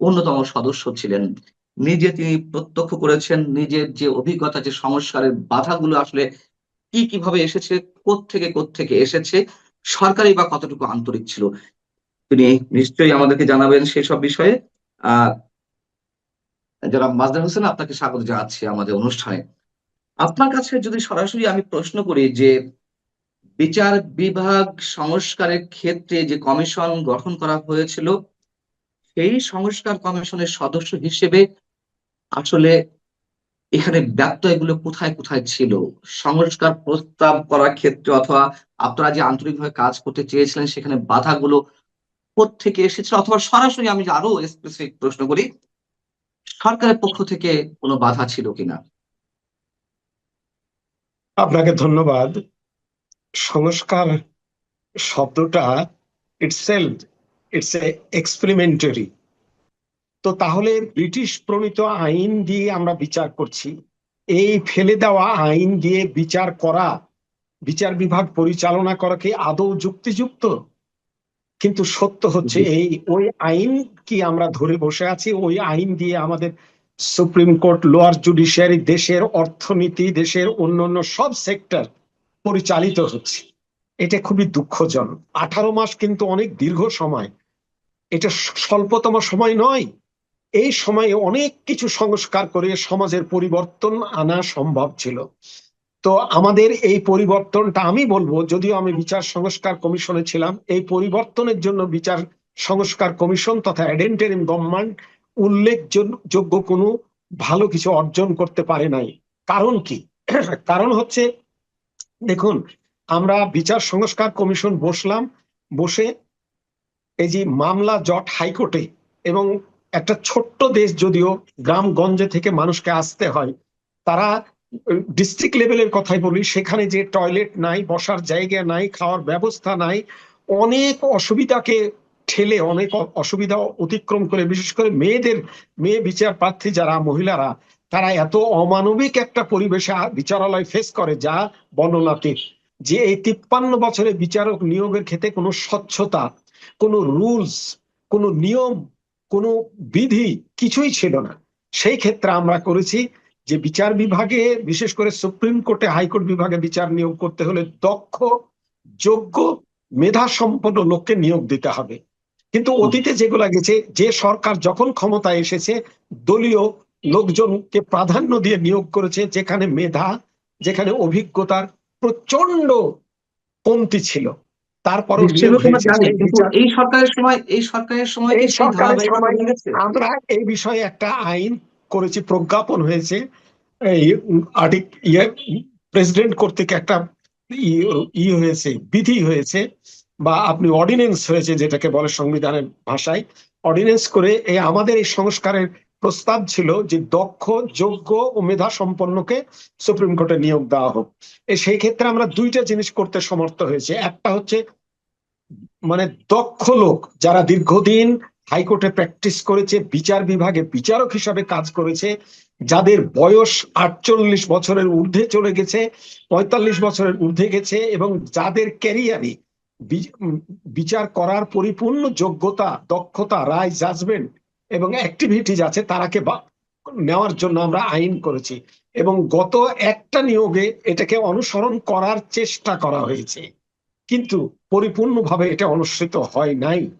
অন্যতম সদস্য ছিলেন। নিজে তিনি প্রত্যক্ষ করেছেন, নিজের যে অভিজ্ঞতা, যে সংস্কারের বাধাগুলো আসলে কিভাবে এসেছে, কোত্থেকে এসেছে, সরকারি বা কতটুকু আন্তরিক ছিল, তিনি নিশ্চয়ই আমাদেরকে জানাবেন সেসব বিষয়ে। আহ জনাব মাজদার হোসেন, আপনাকে স্বাগত জানাচ্ছি আমাদের অনুষ্ঠানে। আপনার কাছে যদি সরাসরি আমি প্রশ্ন করি যে বিচার বিভাগ সংস্কারের ক্ষেত্রে যে কমিশন গঠন করা হয়েছিল, সেই সংস্কার কমিশনের সদস্য হিসেবে আসলে এখানে ব্যত্যয়গুলো কোথায় ছিল? সংস্কার প্রস্তাব করার ক্ষেত্রে অথবা আপনারা যে আন্তরিকভাবে কাজ করতে চেয়েছিলেন সেখানে বাধাগুলো কোত্থেকে এসেছিল, অথবা সরাসরি আমি যে আরো স্পেসিফিক প্রশ্ন করি, সরকারের পক্ষ থেকে কোনো বাধা ছিল কিনা? আপনাকে ধন্যবাদ। সংস্কার শব্দটা ইটসেলফ ইটস এ এক্সপেরিমেন্টারি। তো তাহলে ব্রিটিশ প্রণীত আইন দিয়ে আমরা বিচার করছি, এই ফেলে দেওয়া আইন দিয়ে বিচার করা, বিচার বিভাগ পরিচালনা করা কি আদৌ যুক্তিযুক্ত? কিন্তু সত্য হচ্ছে জি। ওই আইন কি আমরা ধরে বসে আছি? ওই আইন দিয়ে আমাদের সুপ্রিম কোর্ট, লোয়ার জুডিশিয়ারি, দেশের অর্থনীতি, দেশের অন্যান্য সব সেক্টর পরিচালিত হচ্ছে। এটা খুবই দুঃখজনক। 18 মাস কিন্তু অনেক দীর্ঘ সময়, এটা স্বল্পতম সময় নয়। এই সময়ে অনেক কিছু সংস্কার করে সমাজের পরিবর্তন আনা সম্ভব ছিল। তো আমাদের এই পরিবর্তনটা, আমি বলবো, যদিও আমি বিচার সংস্কার কমিশনে ছিলাম, এই পরিবর্তনের জন্য বিচার সংস্কার কমিশন তথা অ্যাডেন্টেরিম গভর্নমেন্ট উল্লেখযোগ্য কোনো ভালো কিছু অর্জন করতে পারে নাই। কারণ কি? কারণ হচ্ছে, দেখুন, আমরা বিচার সংস্কার কমিশন বসলাম, বসে এই যে মামলা জট হাইকোর্টে, এবং একটা ছোট্ট দেশ যদিও, গ্রামগঞ্জে থেকে মানুষকে আসতে হয়, তারা ডিস্ট্রিক্ট লেভেলের কথাই বলি, সেখানে যে টয়লেট নাই, বসার জায়গা নাই, খাওয়ার ব্যবস্থা নাই, অনেক অসুবিধাকে ঠেলে, অনেক অসুবিধা অতিক্রম করে, বিশেষ করে মেয়ে বিচার প্রার্থী যারা মহিলারা, তারা এত অমানবিক একটা পরিবেশে বিচারালয় ফেস করে যা বর্ণনাতীত। যে এই 53 বছরে বিচারক নিয়োগের ক্ষেত্রে কোনো স্বচ্ছতা, কোনো রুলস, কোনো নিয়ম, কোনো বিধি কিছুই ছিল না। সেই ক্ষেত্রে আমরা করেছি যে বিচার বিভাগে, বিশেষ করে সুপ্রিম কোর্টে, হাইকোর্ট বিভাগে বিচার নিয়োগ করতে হলে দক্ষ, যোগ্য, মেধা সম্পন্ন লোককে নিয়োগ দিতে হবে। কিন্তু অতীতে যেগুলা গেছে, যে সরকার যখন ক্ষমতায় এসেছে, দলীয় লোকজনকে প্রাধান্য দিয়ে নিয়োগ করেছে, যেখানে মেধা, যেখানে অভিজ্ঞতার প্রচন্ড কমতি ছিল, তারপরও নিয়োগ সেগুলো তো আমরা হয়েছে। জানি, সেই কিন্তু বিচার, এই সরকারের সময় কি এই সেই সরকারের ধারাবাহিকতা সময় রয়ে গেছে? আমরা এই বিষয়ে একটা আইন করেছি, প্রজ্ঞাপন হয়েছে, এই ইয়ে প্রেসিডেন্ট কর্তৃক একটা হয়েছে, বিধি হয়েছে, বা আপনি অর্ডিনেন্স হয়েছে যেটাকে বলে সংবিধানের ভাষায়। অর্ডিনেন্স করে আমাদের এই সংস্কারের প্রস্তাব ছিল যে দক্ষ, যোগ্য ও মেধা সম্পন্নকে সুপ্রিম কোর্টে নিয়োগ দেওয়া হোক। সেই ক্ষেত্রে আমরা দুইটা জিনিস করতে সমর্থ হয়েছে। একটা হচ্ছে, মানে দক্ষ লোক যারা দীর্ঘদিন হাইকোর্টে প্র্যাকটিস করেছে, বিচার বিভাগে বিচারক হিসাবে কাজ করেছে, যাদের বয়স 48 বছরের ঊর্ধ্বে চলে গেছে, 45 বছরের ঊর্ধ্বে গেছে, এবং যাদের ক্যারিয়ারে বিচার করার পরিপূর্ণ যোগ্যতা, দক্ষতা, রায়, জাজমেন্ট এবং অ্যাক্টিভিটিজ আছে, তারাকে নেওয়ার জন্য আমরা আইন করেছি। এবং গত একটা নিয়োগে এটাকে অনুসরণ করার চেষ্টা করা হয়েছে, কিন্তু পরিপূর্ণভাবে এটা অনুষ্ঠিত হয় নাই।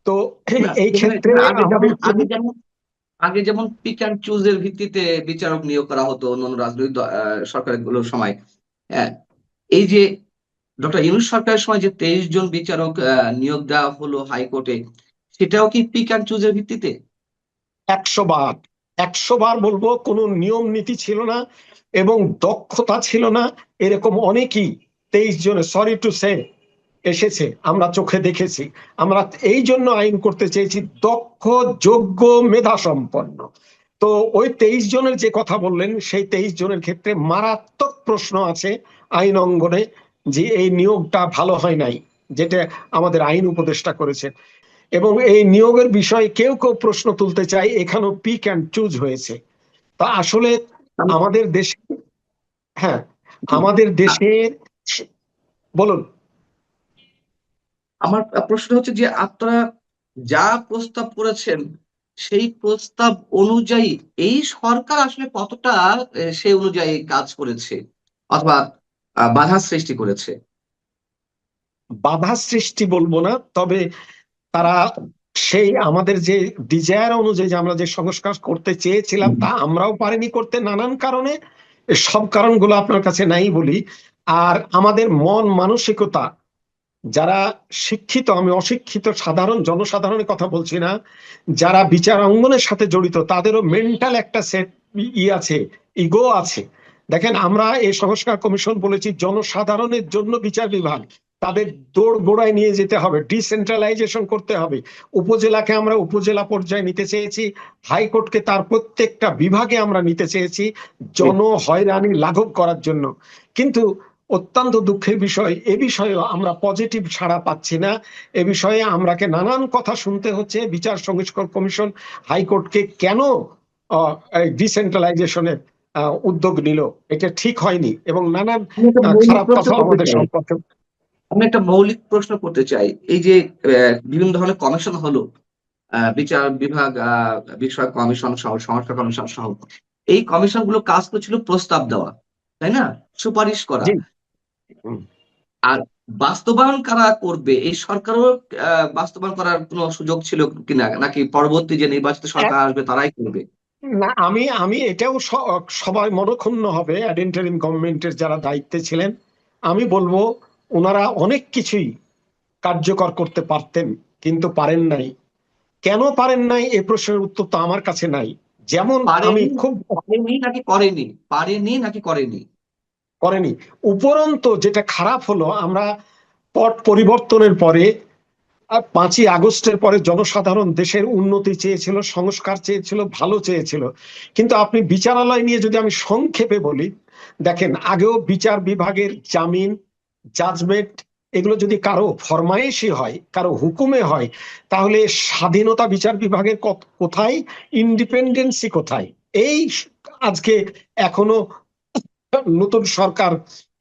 তো না, এই সেখানে ক্ষেত্রে সেখানে আগে যেমন আমাদের আগে যেমন আগে যেমন পিক অ্যান্ড চুজ এর ভিত্তিতে বিচারক নিয়োগ করা হতো অন্যান্য রাজনৈতিক সরকারগুলোর সময়। হ্যাঁ, এই যে ডক্টর ইউনূস সরকারের সময় যে 23 জন বিচারক নিয়োগ দেওয়া হলো হাইকোর্টে, সেটাও কি পিক অ্যান্ড চুজ এর ভিত্তিতে? 100 বার, 100 বার বলবো, কোনো নিয়ম নীতি ছিল না এবং দক্ষতা ছিল না। এরকম অনেকেই, 23 জনে, সরি টু সে, এসেছে, আমরা চোখে দেখেছি। আমরা এই জন্য আইন করতে চেয়েছি দক্ষ, যোগ্য, মেধা সম্পন্ন। তো ওই 23 জনের যে কথা বললেন, সেই 23 জনের ক্ষেত্রে মারাত্মক প্রশ্ন আছে আইন অঙ্গনে, যে এই নিয়োগটা ভালো হয় নাই, যেটা আমাদের আইন উপদেষ্টা করেছে। এবং এই নিয়োগের বিষয়ে কেউ কেউ প্রশ্ন তুলতে চায় এখানেও পিক অ্যান্ড চুজ হয়েছে। তা আসলে আমি- আমাদের দেশে, হ্যাঁ, জি। আমাদের আ- দেশে, বলুন। আমার প্রশ্ন হচ্ছে যে আপনারা যা প্রস্তাব করেছেন সেই প্রস্তাব অনুযায়ী এই সরকার আসলে কতটা সেই অনুযায়ী কাজ করেছে অথবা বাধা সৃষ্টি করেছে? বাধা সৃষ্টি বলবো না, তবে তারা সেই আমাদের যে ডিজায়ার অনুযায়ী যে আমরা যে সংস্কার করতে চেয়েছিলাম তা আমরাও পারিনি করতে নানান কারণে। সব কারণগুলো আপনার কাছে নাই বলি। আর আমাদের মন মানসিকতা, যারা শিক্ষিত, আমি অশিক্ষিত সাধারণ জনসাধারণের কথা বলছি না, যারা বিচার অঙ্গনের সাথে জড়িত তাদেরও মেন্টাল একটা সেট আছে, ইগো আছে। দেখেন, আমরা এই সংস্কার কমিশন বলেছি জনসাধারণের জন্য বিচার বিভাগ, তাদের দৌড় গোড়ায় নিয়ে যেতে হবে, ডিসেন্ট্রালাইজেশন করতে হবে। উপজেলাকে আমরা উপজেলা পর্যায়ে নিতে চেয়েছি, হাইকোর্টকে তার প্রত্যেকটা বিভাগে আমরা নিতে চেয়েছি জন হয়রানি লাঘব করার জন্য। কিন্তু অত্যন্ত দুঃখের বিষয়, এ বিষয়েও আমরা পজিটিভ সাড়া পাচ্ছি না। এ বিষয়ে আমরাকে নানান কথা শুনতে হচ্ছে। বিচার সংস্কার কমিশন হাইকোর্টকে কেন ডিসেন্ট্রালাইজেশনের উদ্যোগ নিল, এটা ঠিক হয়নি, এবং নানান আমি একটা মৌলিক খারাপ প্রশ্ন কথা করতে আমাদের চাই। সম্পর্কে। আমি একটা মৌলিক প্রশ্ন করতে চাই। এই যে বিভিন্ন ধরনের কমিশন হলো, বিচার বিভাগ বিষয়ক কমিশন সহ, সংস্কার কমিশন সহ, এই কমিশন গুলো কাজ করছিল প্রস্তাব দেওয়া, তাই না, সুপারিশ করা। জি। হুম। আর বাস্তবায়ন কারা করবে? এই সরকারও বাস্তবায়ন করার কোনো সুযোগ ছিল কিনা, নাকি পরবর্তী যে নির্বাচিত সরকার আসবে তারাই করবে? না, আমি আমি এটাও সবাই মনক্ষুণ্ণ হবে, ইন্টারিম গভর্নমেন্টের যারা দায়িত্বে ছিলেন। আমি বলবো ওনারা অনেক কিছুই কার্যকর করতে পারতেন, কিন্তু পারেন নাই। কেন পারেন নাই এ প্রশ্নের উত্তর তো আমার কাছে নাই। যেমন আমি পারেনি, খুব পারেনি নাকি করেনি? পারেনি নাকি করেনি? করেনি। উপরন্ত যেটা খারাপ হলো, আমরা পট পরিবর্তনের পরে 5ই আগস্টের পরে জনসাধারণ দেশের উন্নতি চেয়েছিল, সংস্কার চেয়েছিল, ভালো চেয়েছিল। কিন্তু আপনি বিচারালয় নিয়ে যদি আমি সংক্ষেপে বলি, দেখেন, আগেও বিচার বিভাগের জামিন, জাজমেন্ট, এগুলো যদি কারো ফরমায়েশি হয়, কারো হুকুমে হয়, তাহলে স্বাধীনতা বিচার বিভাগের কোথায়, ইন্ডিপেন্ডেন্সি কোথায়? এই আজকে এখনো নতুন সরকার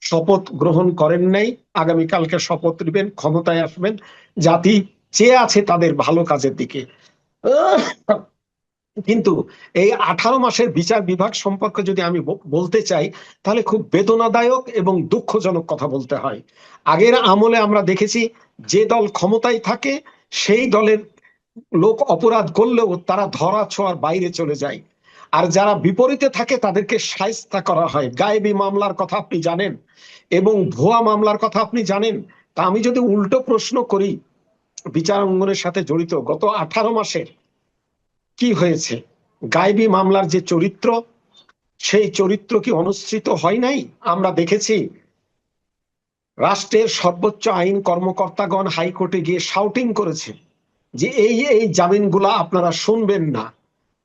শপথ গ্রহণ করেন নাই, আগামীকালকে শপথ নেবেন, ক্ষমতায় আসবেন, জাতি চেয়ে আছে তাদের ভালো কাজের দিকে। কিন্তু এই 18 মাসের বিচার বিভাগ সম্পর্কে যদি আমি বলতে চাই, তাহলে খুব বেদনাদায়ক এবং দুঃখজনক কথা বলতে হয়। আগের আমলে আমরা দেখেছি, যে দল ক্ষমতায় থাকে সেই দলের লোক অপরাধ করলেও তারা ধরা ছোঁয়ার বাইরে চলে যায়, আর যারা বিপরীতে থাকে তাদেরকে শায়েস্তা করা হয়। গায়েবী মামলার কথা আপনি জানেন, এবং ভুয়া মামলার কথা আপনি জানেন। তা আমি যদি উল্টো প্রশ্ন করি, বিচার অঙ্গনের সাথে জড়িত গত 18 মাসের কি হয়েছে? গায়েবী মামলার যে চরিত্র, সেই চরিত্র কি অনুসৃত হয় নাই? আমরা দেখেছি রাষ্ট্রের সর্বোচ্চ আইন কর্মকর্তাগণ হাইকোর্টে গিয়ে শাউটিং করেছে যে এই এই জামিনগুলা আপনারা শুনবেন না,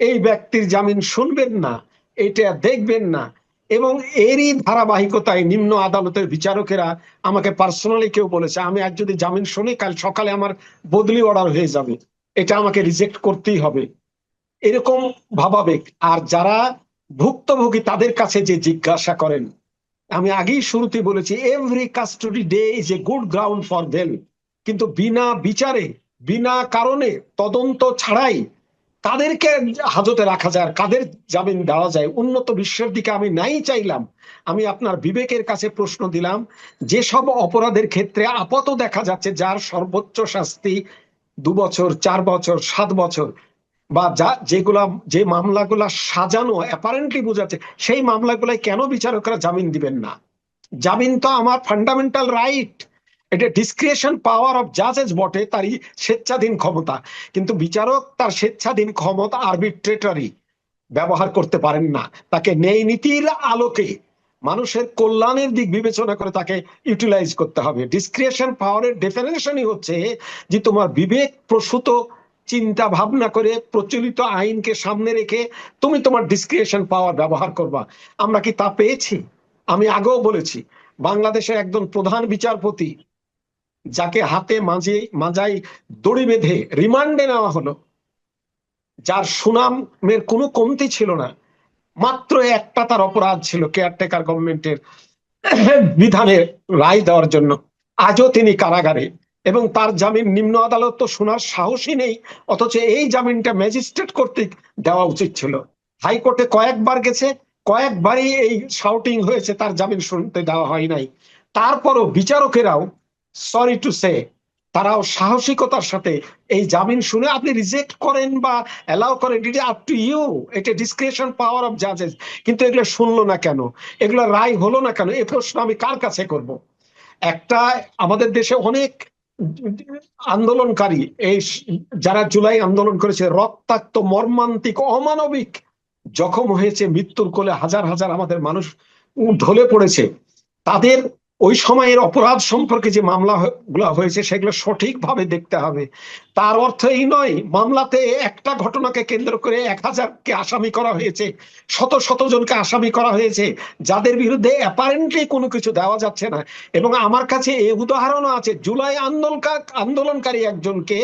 এই ব্যক্তির জামিন শুনবেন না, এটা দেখবেন না। এবং এরই ধারাবাহিকতায় নিম্ন আদালতের বিচারকেরা আমাকে পার্সোনালি কেউ বলেছে, আমি আজ যদি জামিন শুনি কাল সকালে আমার বদলি অর্ডার হয়ে যাবে, এটা আমাকে রিজেক্ট করতেই হবে, এরকম ভাবাবেগ। আর যারা ভুক্তভোগী তাদের কাছে যে জিজ্ঞাসা করেন, আমি আগেই শুরুতে বলেছি, every custody day is a good ground for them. কিন্তু বিনা বিচারে, বিনা কারণে, তদন্ত ছাড়াই কাদেরকে হাজতে রাখা যায় আর কাদের জামিন দেওয়া যায়, উন্নত বিশ্বের দিকে আমি নাই চাইলাম। আমি আপনার বিবেকের কাছে প্রশ্ন দিলাম, যেসব অপরাধের ক্ষেত্রে আপাত দেখা যাচ্ছে যার সর্বোচ্চ শাস্তি 2 বছর, 4 বছর, 7 বছর, বা যেগুলা, যে মামলাগুলা সাজানো অ্যাপারেন্টলি বোঝাচ্ছে, সেই মামলাগুলাই কেন বিচারকরা জামিন দিবেন না? জামিন তো আমার ফান্ডামেন্টাল রাইট। এটা ডিসক্রিশন পাওয়ার অফ জাজেস বটে, তারই স্বেচ্ছাধীন ক্ষমতা। কিন্তু বিচারক তার স্বেচ্ছাধীন ক্ষমতা আরবিট্রেটরি ব্যবহার করতে পারেন না। তাকে ন্যায় নীতির আলোকে মানুষের কল্যাণের দিক বিবেচনা করে তাকে ইউটিলাইজ করতে হবে। ডিসক্রিশন পাওয়ারের ডেফিনেশনই হচ্ছে যে তোমার বিবেক প্রসূত চিন্তা ভাবনা করে প্রচলিত আইনকে সামনে রেখে তুমি তোমার ডিসক্রিশন পাওয়ার ব্যবহার করবা। আমরা কি তা পেয়েছি? আমি আগেও বলেছি, বাংলাদেশের একজন প্রধান বিচারপতি যাকে হাতে মাজায় দড়ি বেঁধে রিমান্ডে নেওয়া হলো, যার সুনামের কোনো কমতি ছিল না, মাত্র একটা তার অপরাধ ছিল কেয়ারটেকার গভর্নমেন্টের বিধানের রায় দেওয়ার জন্য, আজও তিনি কারাগারে। এবং তার জামিন নিম্ন আদালত তো শোনার সাহসই নেই, অথচ এই জামিনটা ম্যাজিস্ট্রেট কর্তৃক দেওয়া উচিত ছিল। হাইকোর্টে কয়েকবার গেছে, কয়েকবারই এই শাউটিং হয়েছে, তার জামিন শুনতে দেওয়া হয় নাই। তারপরও বিচারকেরাও, সরি টু সে, তারাও সাহসিকতার সাথে এই জামিন শুনে আপনি রিজেক্ট করেন বা অ্যালাউ করেন, ইট আপ টু ইউ, এটা ডিসক্রিপশন পাওয়ার অফ জাজেস। কিন্তু এগুলো শুনলো না কেন, এগুলো রায় হলো না কেন, এই প্রশ্ন আমি কার কাছে করব? একটা, আমাদের দেশে অনেক আন্দোলনকারী, এই যারা জুলাই আন্দোলন করেছে, রক্তাক্ত, মর্মান্তিক, অমানবিক জখম হয়েছে, মৃত্যুর কোলে হাজার হাজার আমাদের মানুষ ঢলে পড়েছে। তাদের ওই সময়ের অপরাধ সম্পর্কে যে মামলা গুলা হয়েছে সেগুলো সঠিকভাবে দেখতে হবে। তার অর্থ এই নয় মামলাতে একটা ঘটনাকে কেন্দ্র করে 1000কে আসামি করা হয়েছে, শত শত জনকে আসামি করা হয়েছে, যাদের বিরুদ্ধে অ্যাপারেন্টলি কোনো কিছু দেওয়া যাচ্ছে না। এবং আমার কাছে এই উদাহরণও আছে, জুলাই আন্দোলনকারী একজনকে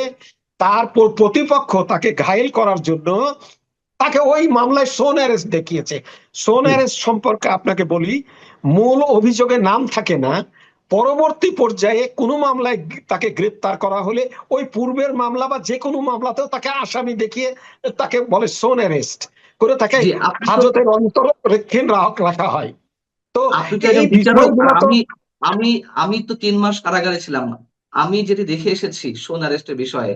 তার প্রতিপক্ষ তাকে ঘায়েল করার জন্য তাকে ওই মামলায় সোন অ্যারেস্ট দেখিয়েছে। সোন অ্যারেস্ট সম্পর্কে আপনাকে বলি, মূল অভিযোগে নাম থাকে না, পরবর্তী পর্যায়ে কোনো মামলায় তাকে গ্রেপ্তার করা হলে ওই পূর্বের মামলা বা যে কোনো মামলাতেও তাকে আসামি দেখিয়ে তাকে বলে সোন অ্যারেস্ট করে, তাকে জি, আপনি তো হাজতের অন্তরীক্ষে রাখা হয়। তো আপনি তো এই একজন বিচারক। বিষয়গুলো তো আমি আমি আমি তো 3 মাস কারাগারে ছিলাম। আমি যেটি দেখে এসেছি সোন অ্যারেস্টের বিষয়ে,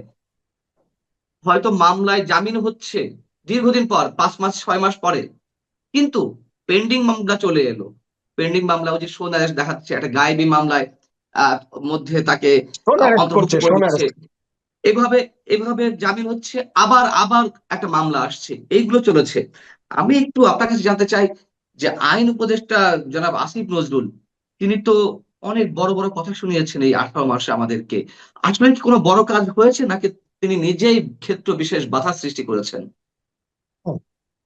হয়তো মামলায় জামিন হচ্ছে দীর্ঘদিন পর, 5 মাস 6 মাস পরে, কিন্তু পেন্ডিং মামলা চলে এলো। পেন্ডিং মামলা ওই যে সোন অ্যারেস্ট দেখাচ্ছে, একটা গায়েবী মামলায় আহ মধ্যে তাকে সোন অ্যারেস্ট অন্তর্ভুক্ত করছে, করে সোন দিচ্ছে। অ্যারেস্ট। এভাবে এভাবে জামিন হচ্ছে, আবার আবার একটা মামলা আসছে, এইগুলো চলেছে। আমি একটু আপনার কাছে জানতে চাই যে আইন উপদেষ্টা জনাব আসিফ নজরুল, তিনি তো অনেক বড় বড় কথা শুনিয়েছেন এই 18 মাসে আমাদেরকে। আসলে কি কোনো বড় কাজ হয়েছে, নাকি তিনি নিজেই ক্ষেত্র বিশেষ বাধা সৃষ্টি করেছেন?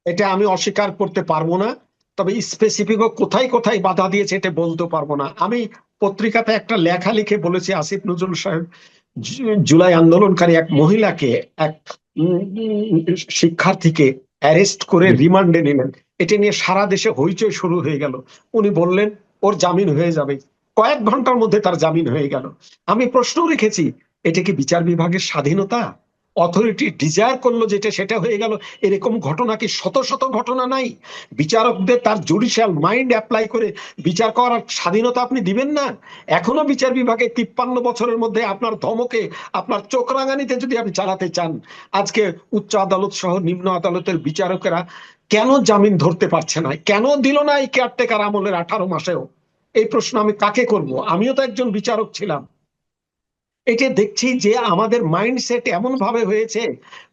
এটা আমি অস্বীকার করতে পারবো না, তবে স্পেসিফিক কোথায় কোথায় বাধা দিয়েছে এটা বলতে পারবো না। আমি পত্রিকাতে একটা লেখা লিখে বলেছি, আসিফ নজরুল সাহেব জুলাই আন্দোলনকারী এক মহিলাকে, এক শিক্ষার্থীকে অ্যারেস্ট করে রিমান্ডে নিলেন। এটা নিয়ে সারা দেশে হইচই শুরু হয়ে গেল। উনি বললেন ওর জামিন হয়ে যাবে, কয়েক ঘন্টার মধ্যে তার জামিন হয়ে গেল। আমি প্রশ্ন রেখেছি, এটা কি বিচার বিভাগের স্বাধীনতা? অথরিটি ডিজায়ার করলো যেটা সেটা হয়ে গেল, এরকম ঘটনা কি শত শত ঘটনা নাই? বিচারকদের তার জুডিশিয়াল মাইন্ড অ্যাপ্লাই করে বিচার করার স্বাধীনতা আপনি দিবেন না? এখনো বিচার বিভাগে 53 বছরের মধ্যে আপনার ধমকে, আপনার চোখ রাঙানিতে যদি আপনি চালাতে চান, আজকে উচ্চ আদালত সহ নিম্ন আদালতের বিচারকেরা কেন জামিন ধরতে পারছে না? কেন দিল না এই কেয়ারটেকার আমলের 18 মাসেও? এই প্রশ্ন আমি কাকে করব? আমিও তো একজন বিচারক ছিলাম। এটা দেখছি যে আমাদের মাইন্ডসেট এমন ভাবে হয়েছে,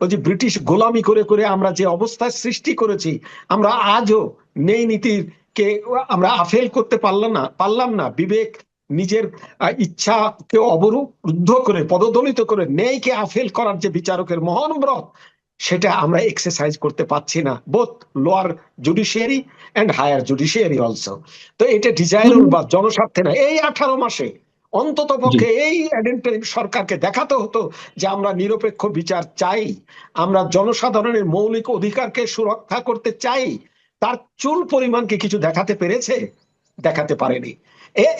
ওই যে ব্রিটিশ গোলামি করে করে আমরা যে অবস্থার সৃষ্টি করেছি, আমরা আজও নেই নীতির কে আমরা আফেল করতে পারলাম না। বিবেক নিজের ইচ্ছাকে অবরুদ্ধ করে, পদদলিত করে ন্যায়কে আফেল করার যে বিচারকের মহান ব্রত, সেটা আমরা এক্সারসাইজ করতে পারছি না, both lower judiciary and higher judiciary also. তো এটা ডিজাইরেবল বা জনস্বার্থে না। এই 18 মাসে অন্তত জি, পক্ষে এই সরকারকে দেখাতে হতো যে আমরা নিরপেক্ষ বিচার চাই, আমরা জনসাধারণের মৌলিক অধিকারকে সুরক্ষা করতে চাই। তার চুল পরিমাণকে কিছু দেখাতে পেরেছে? দেখাতে পারেনি।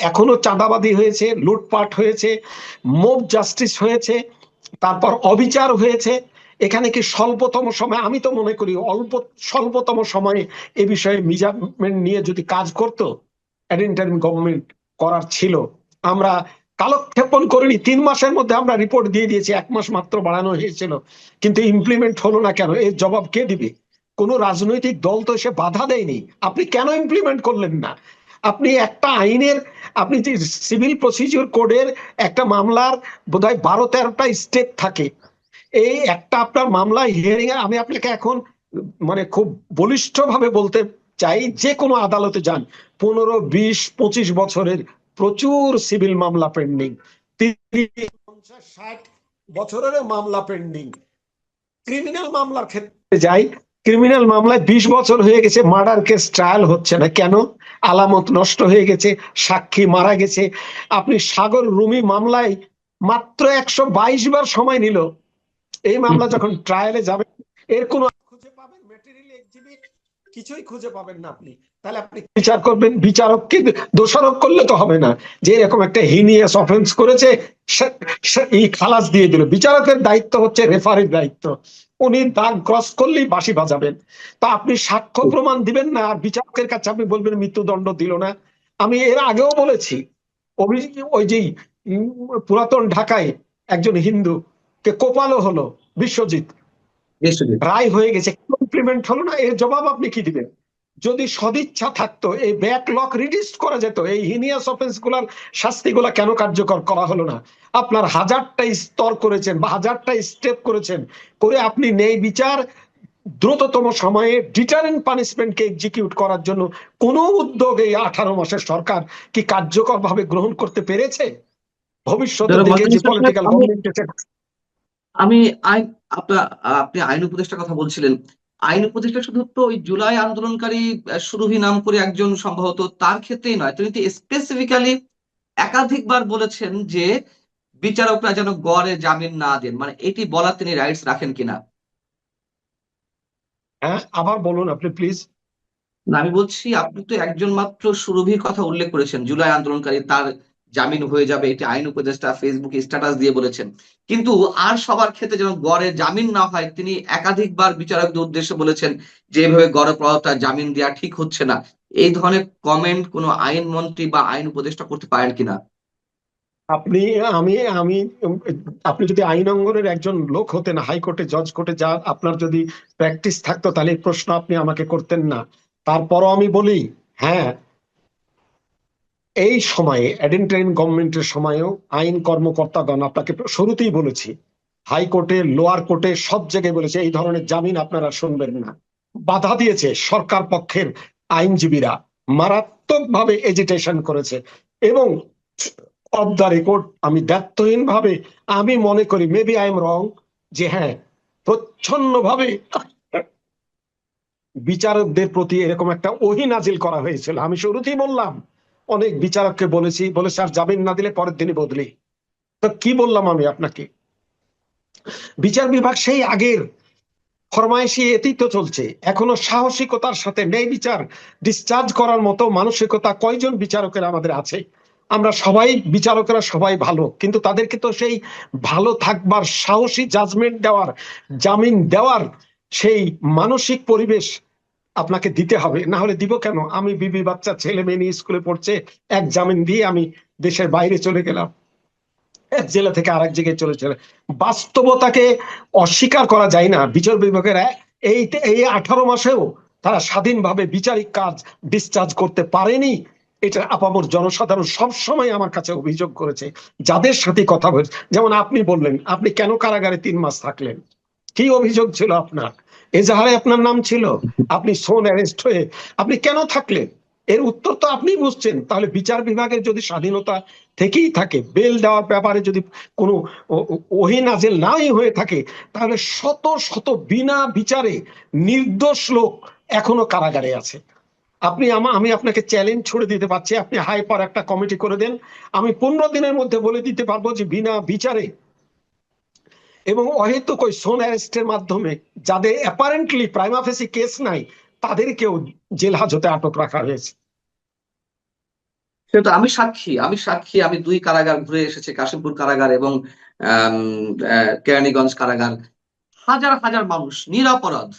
এখনো চাঁদাবাদী হয়েছে, লুটপাট হয়েছে, মব জাস্টিস হয়েছে, তারপর অবিচার হয়েছে। এখানে কি স্বল্পতম সময়, আমি তো মনে করি স্বল্পতম সময়ে এ বিষয়ে মেজারমেন্ট নিয়ে যদি কাজ করতো, ইন্টারিম গভর্নমেন্ট করার ছিল। আমরা কালক্ষেপণ করিনি, 3 মাসের মধ্যে আমরা রিপোর্ট দিয়ে দিয়েছি, 1 মাস মাত্র বাড়ানো হয়েছিল, কিন্তু ইমপ্লিমেন্ট হলো না কেন? এর জবাব কে দিবে? কোন রাজনৈতিক দল তো এসে বাধা দেয়নি। আপনি কেন ইমপ্লিমেন্ট করলেন না? আপনি একটা আইনের, আপনি যে সিভিল প্রসিডিওর কোডের একটা মামলার বোধহয় 12-13টা স্টেপ থাকে, এই একটা আপনার মামলা হিয়ারিং এ, আমি আপনাকে এখন মানে খুব বলিষ্ঠ ভাবে বলতে চাই, যে কোনো আদালতে যান, 15, 20, 25 বছরের প্রচুর সিভিল মামলা পেন্ডিং, 30, 50, 60 বছরের মামলা পেন্ডিং। ক্রিমিনাল মামলার ক্ষেত্রে যাই, ক্রিমিনাল মামলায় 20 বছর হয়ে গেছে, মার্ডার কেস ট্রায়াল হচ্ছে না কেন? আলামত নষ্ট হয়ে গেছে, সাক্ষী মারা গেছে। আপনি সাগর রুমি মামলায় মাত্র 122 বার সময় নিল। এই মামলা যখন ট্রায়ালে যাবে, এর কোনো খুঁজে পাবেন ম্যাটেরিয়াল এক্সিবিট কিছুই খুঁজে পাবেন না আপনি। তাহলে আপনি বিচার করবেন, বিচারককে দোষারোপ করলে তো হবে না যে এরকম একটা হিনিয়াস অফেন্স করেছে এই খালাস দিয়ে দিল। বিচারকের দায়িত্ব হচ্ছে রেফারির দায়িত্ব, উনি দাগ ক্রস করলেই বাঁশি বাজাবেন। তা আপনি সাক্ষ্য প্রমাণ দিবেন না আর বিচারকের কাছে আপনি বলবেন মৃত্যুদণ্ড দিল না। আমি এর আগেও বলেছি, ওই যে পুরাতন ঢাকায় একজন হিন্দু কে কোপালো হলো, বিশ্বজিৎ, বিশ্বজিৎ। রায় হয়ে গেছে, ইমপ্লিমেন্ট হলো না, এর জবাব আপনি কি দিবেন? যদি সদিচ্ছা থাকতো এই ব্যাকলগ রিডিউস করা যেত, এই হিনিয়াস অফেন্স গুলার শাস্তিগুলা কেন কার্যকর করা হলো না? আপনার হাজারটা স্তর করেছেন বা হাজারটা স্টেপ করেছেন, করে আপনি ন্যায় বিচার দ্রুততম সময়ে ডিটারেন্ট পানিশমেন্টকে এক্সিকিউট করার জন্য কোন উদ্যোগ এই 18 মাসের সরকার কি কার্যকর ভাবে গ্রহণ করতে পেরেছে? ভবিষ্যতের জনাব দিকে মজনুর যে ইসলাম সাহেব, পলিটিক্যাল আমি গভর্নমেন্ট আমি আইন আপনার আপনি আইন উপদেষ্টার কথা বলছিলেন। আইন উপদেষ্টা শুধু তো ওই জুলাই আন্দোলনকারী সুরভি নাম করে একজন, সম্ভবত তার ক্ষেত্রেই নয়, তিনি তো স্পেসিফিক্যালি একাধিকবার বলেছেন যে বিচারকরা যেন গড়ে জামিন না দেন, মানে এটি বলার তিনি রাইটস রাখেন কিনা। হ্যাঁ, আবার বলুন আপনি প্লিজ। না, আমি বলছি আপনি তো একজন মাত্র সুরভির কথা উল্লেখ করেছেন, জুলাই আন্দোলনকারী তার জামিন হয়ে যাবে, এটি আইন উপদেষ্টা ফেসবুকে স্ট্যাটাস দিয়ে বলেছেন। কিন্তু আর সবার ক্ষেত্রে যেন গড়ে জামিন না হয়, তিনি একাধিকবার বিচারকদের উদ্দেশ্যে বলেছেন যে এভাবে গড়ে পড়তা জামিন দেওয়া ঠিক হচ্ছে না। এই ধরনের কমেন্ট কোনো আইন মন্ত্রী বা আইন উপদেষ্টা করতে পারেন কিনা? আপনি আমি আমি আপনি যদি আইন অঙ্গনের একজন লোক হতেন, হাইকোর্টে জজ কোর্টে যা আপনার যদি প্র্যাকটিস থাকতো, তাহলে এই প্রশ্ন আপনি আমাকে করতেন না। তারপরও আমি বলি, হ্যাঁ, এই সময়ে অ্যাডেন্টাইন গভর্নমেন্টের সময়েও আইন কর্মকর্তাগণ, আপনাকে শুরুতেই বলেছি, হাইকোর্টে লোয়ার কোর্টে সব জায়গায় বলেছে এই ধরনের জামিন আপনারা শুনবেন না। বাধা দিয়েছে সরকার পক্ষের আইনজীবীরা, মারাত্মক ভাবে এজিটেশন করেছে। এবং অফ দ্য রেকর্ড আমি দায়িত্বহীন ভাবে আমি মনে করি, মেবি আই এম রং, যে হ্যাঁ, প্রচ্ছন্ন ভাবে বিচারকদের প্রতি এরকম একটা ওহী নাজিল করা হয়েছিল। আমি শুরুতেই বললাম, অনেক বিচারককে বলেছি, বলে স্যার জামিন না দিলে পরের দিনই বদলি। তো কি বললাম আমি আপনাকে? বিচার বিভাগ সেই আগের ফরমাইশি এতেই তো চলছে। এখনো সাহসিকতার সাথে ন্যায় বিচার ডিসচার্জ করার মতো মানসিকতা কয়জন বিচারকের আমাদের আছে? আমরা সবাই বিচারকেরা সবাই ভালো, কিন্তু তাদেরকে তো সেই ভালো থাকবার সাহসী জাজমেন্ট দেওয়ার, জামিন দেওয়ার সেই মানসিক পরিবেশ আপনাকে দিতে হবে। না হলে দিব কেন? আমি বিবি বাচ্চা ছেলে মেয়ে নিয়ে স্কুলে পড়ছে, এক জামিন দিয়ে আমি দেশের বাইরে চলে গেলাম, এক জেলা থেকে আরেক জায়গায় চলেছে। বাস্তবতাকে অস্বীকার করা যায় না। বিচার বিভাগের এই এই 18 মাসেও তারা স্বাধীনভাবে বিচারিক কাজ ডিসচার্জ করতে পারেনি। এটা আপামর জনসাধারণ সব সময় আমার কাছে অভিযোগ করেছে, যাদের সাথে কথা বলছে। যেমন আপনি বললেন, আপনি কেন কারাগারে 3 মাস থাকলেন? কি অভিযোগ ছিল আপনার? এজাহারে আপনার নাম ছিল, আপনি সোন অ্যারেস্ট হয়ে আপনি কেন থাকলেন? এর উত্তর তো আপনি বুঝছেন। তাহলে বিচার বিভাগের যদি স্বাধীনতা থেকেই থাকে, বেল দেওয়ার ব্যাপারে যদি কোনো ওহী নাজিল নাই হয়ে থাকে, তাহলে শত শত বিনা বিচারে নির্দোষ লোক এখনো কারাগারে আছে। আপনি আমি আপনাকে চ্যালেঞ্জ ছুড়ে দিতে পারছি, আপনি হাইপার একটা কমিটি করে দেন, আমি 15 দিনের মধ্যে বলে দিতে পারবো যে বিনা বিচারে এবং অহেতুক ওই সোন অ্যারেস্টের মাধ্যমে যাদের অ্যাপারেন্টলি প্রাইমা ফেসি কেস নাই, তাদেরকেও জেল হাজতে আটক রাখা হয়েছে। সেটা আমি সাক্ষী, আমি 2 কারাগার ঘুরে এসেছি, কাশিমপুর কারাগার এবং কেরানীগঞ্জ কারাগার। হাজার হাজার মানুষ নিরপরাধ,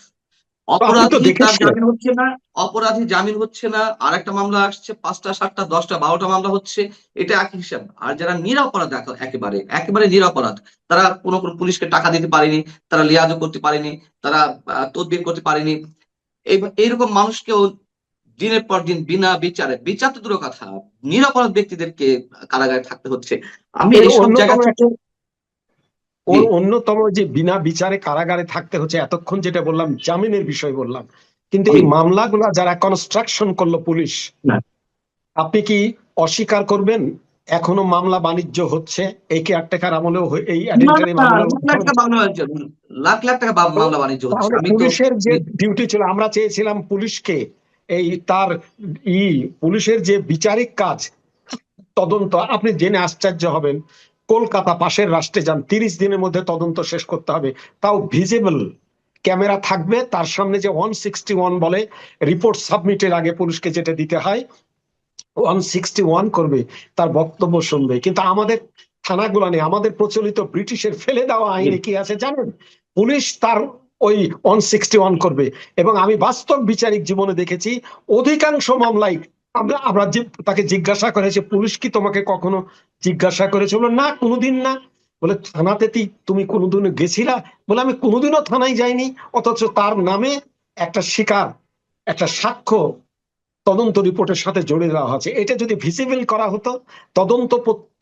তো আপনি তো অপরাধী তার দেখেছিলেন। জামিন হচ্ছে না, অপরাধী জামিন হচ্ছে না, আর একটা মামলা আসছে, 5টা 7টা 10টা 12টা মামলা হচ্ছে, এটা একই হিসাব। আর যারা নিরপরাধ, একেবারে একেবারে নিরপরাধ, তারা কোনো পুলিশকে টাকা দিতে পারেনি, তারা লিয়াজও করতে পারেনি, তারা তদবির করতে পারেনি, এইরকম মানুষকেও দিনের পর দিন বিনা বিচারে, বিচার তো দূর কথা, নিরপরাধ ব্যক্তিদেরকে কারাগারে থাকতে হচ্ছে। আমি এর এইসব জায়গা অন্যতম থেকে। জি। ওর অন্যতম যে বিনা বিচারে কারাগারে থাকতে হচ্ছে, এতক্ষণ যেটা বললাম জামিনের বিষয় বললাম, কিন্তু জি। এই মামলাগুলা যারা কনস্ট্রাকশন করলো পুলিশ, না, আপনি কি অস্বীকার করবেন এখনো মামলা বাণিজ্য হচ্ছে? এই কেয়ারটেকার আমলেও এই না, অ্যাডেন্টারিম না, আমলেও? লাখ লাখ টাকা মামলা বাণিজ্য, লাখ লাখ টাকা তো মামলা বাণিজ্য হচ্ছে। তাহলে আমি তো পুলিশের যে ডিউটি ছিল, আমরা চেয়েছিলাম পুলিশকে এই তার ই পুলিশের যে বিচারিক কাজ, তদন্ত, আপনি জেনে আশ্চর্য হবেন, কলকাতা পাশের রাষ্ট্রে যান, 30 দিনের মধ্যে তদন্ত শেষ করতে হবে, তাও ভিজিবল ক্যামেরা থাকবে, তার সামনে যে 161 বলে রিপোর্ট সাবমিটের আগে পুলিশকে যেটা দিতে হয় 161 করবে, তার বক্তব্য শুনবে। কিন্তু আমাদের থানাগুলো নেই। আমাদের প্রচলিত ব্রিটিশের ফেলে দেওয়া আইনে কি আছে জানেন? পুলিশ তার ওই 161 করবে। এবং আমি বাস্তব বিচারিক জীবনে দেখেছি অধিকাংশ মামলায় আমরা আমরা যে তাকে জিজ্ঞাসা করেছে, পুলিশ কি তোমাকে কখনো জিজ্ঞাসা করেছে? বলে না, কোনোদিন না। বলে থানাতে তুমি কোনোদিন গেছিলা? বলে আমি কোনোদিনও থানায় যাইনি। অথচ তার নামে একটা স্বীকার, একটা সাক্ষ্য তদন্ত রিপোর্টের সাথে জড়িয়ে দেওয়া হচ্ছে। এটা যদি ভিজিবল করা হতো, তদন্ত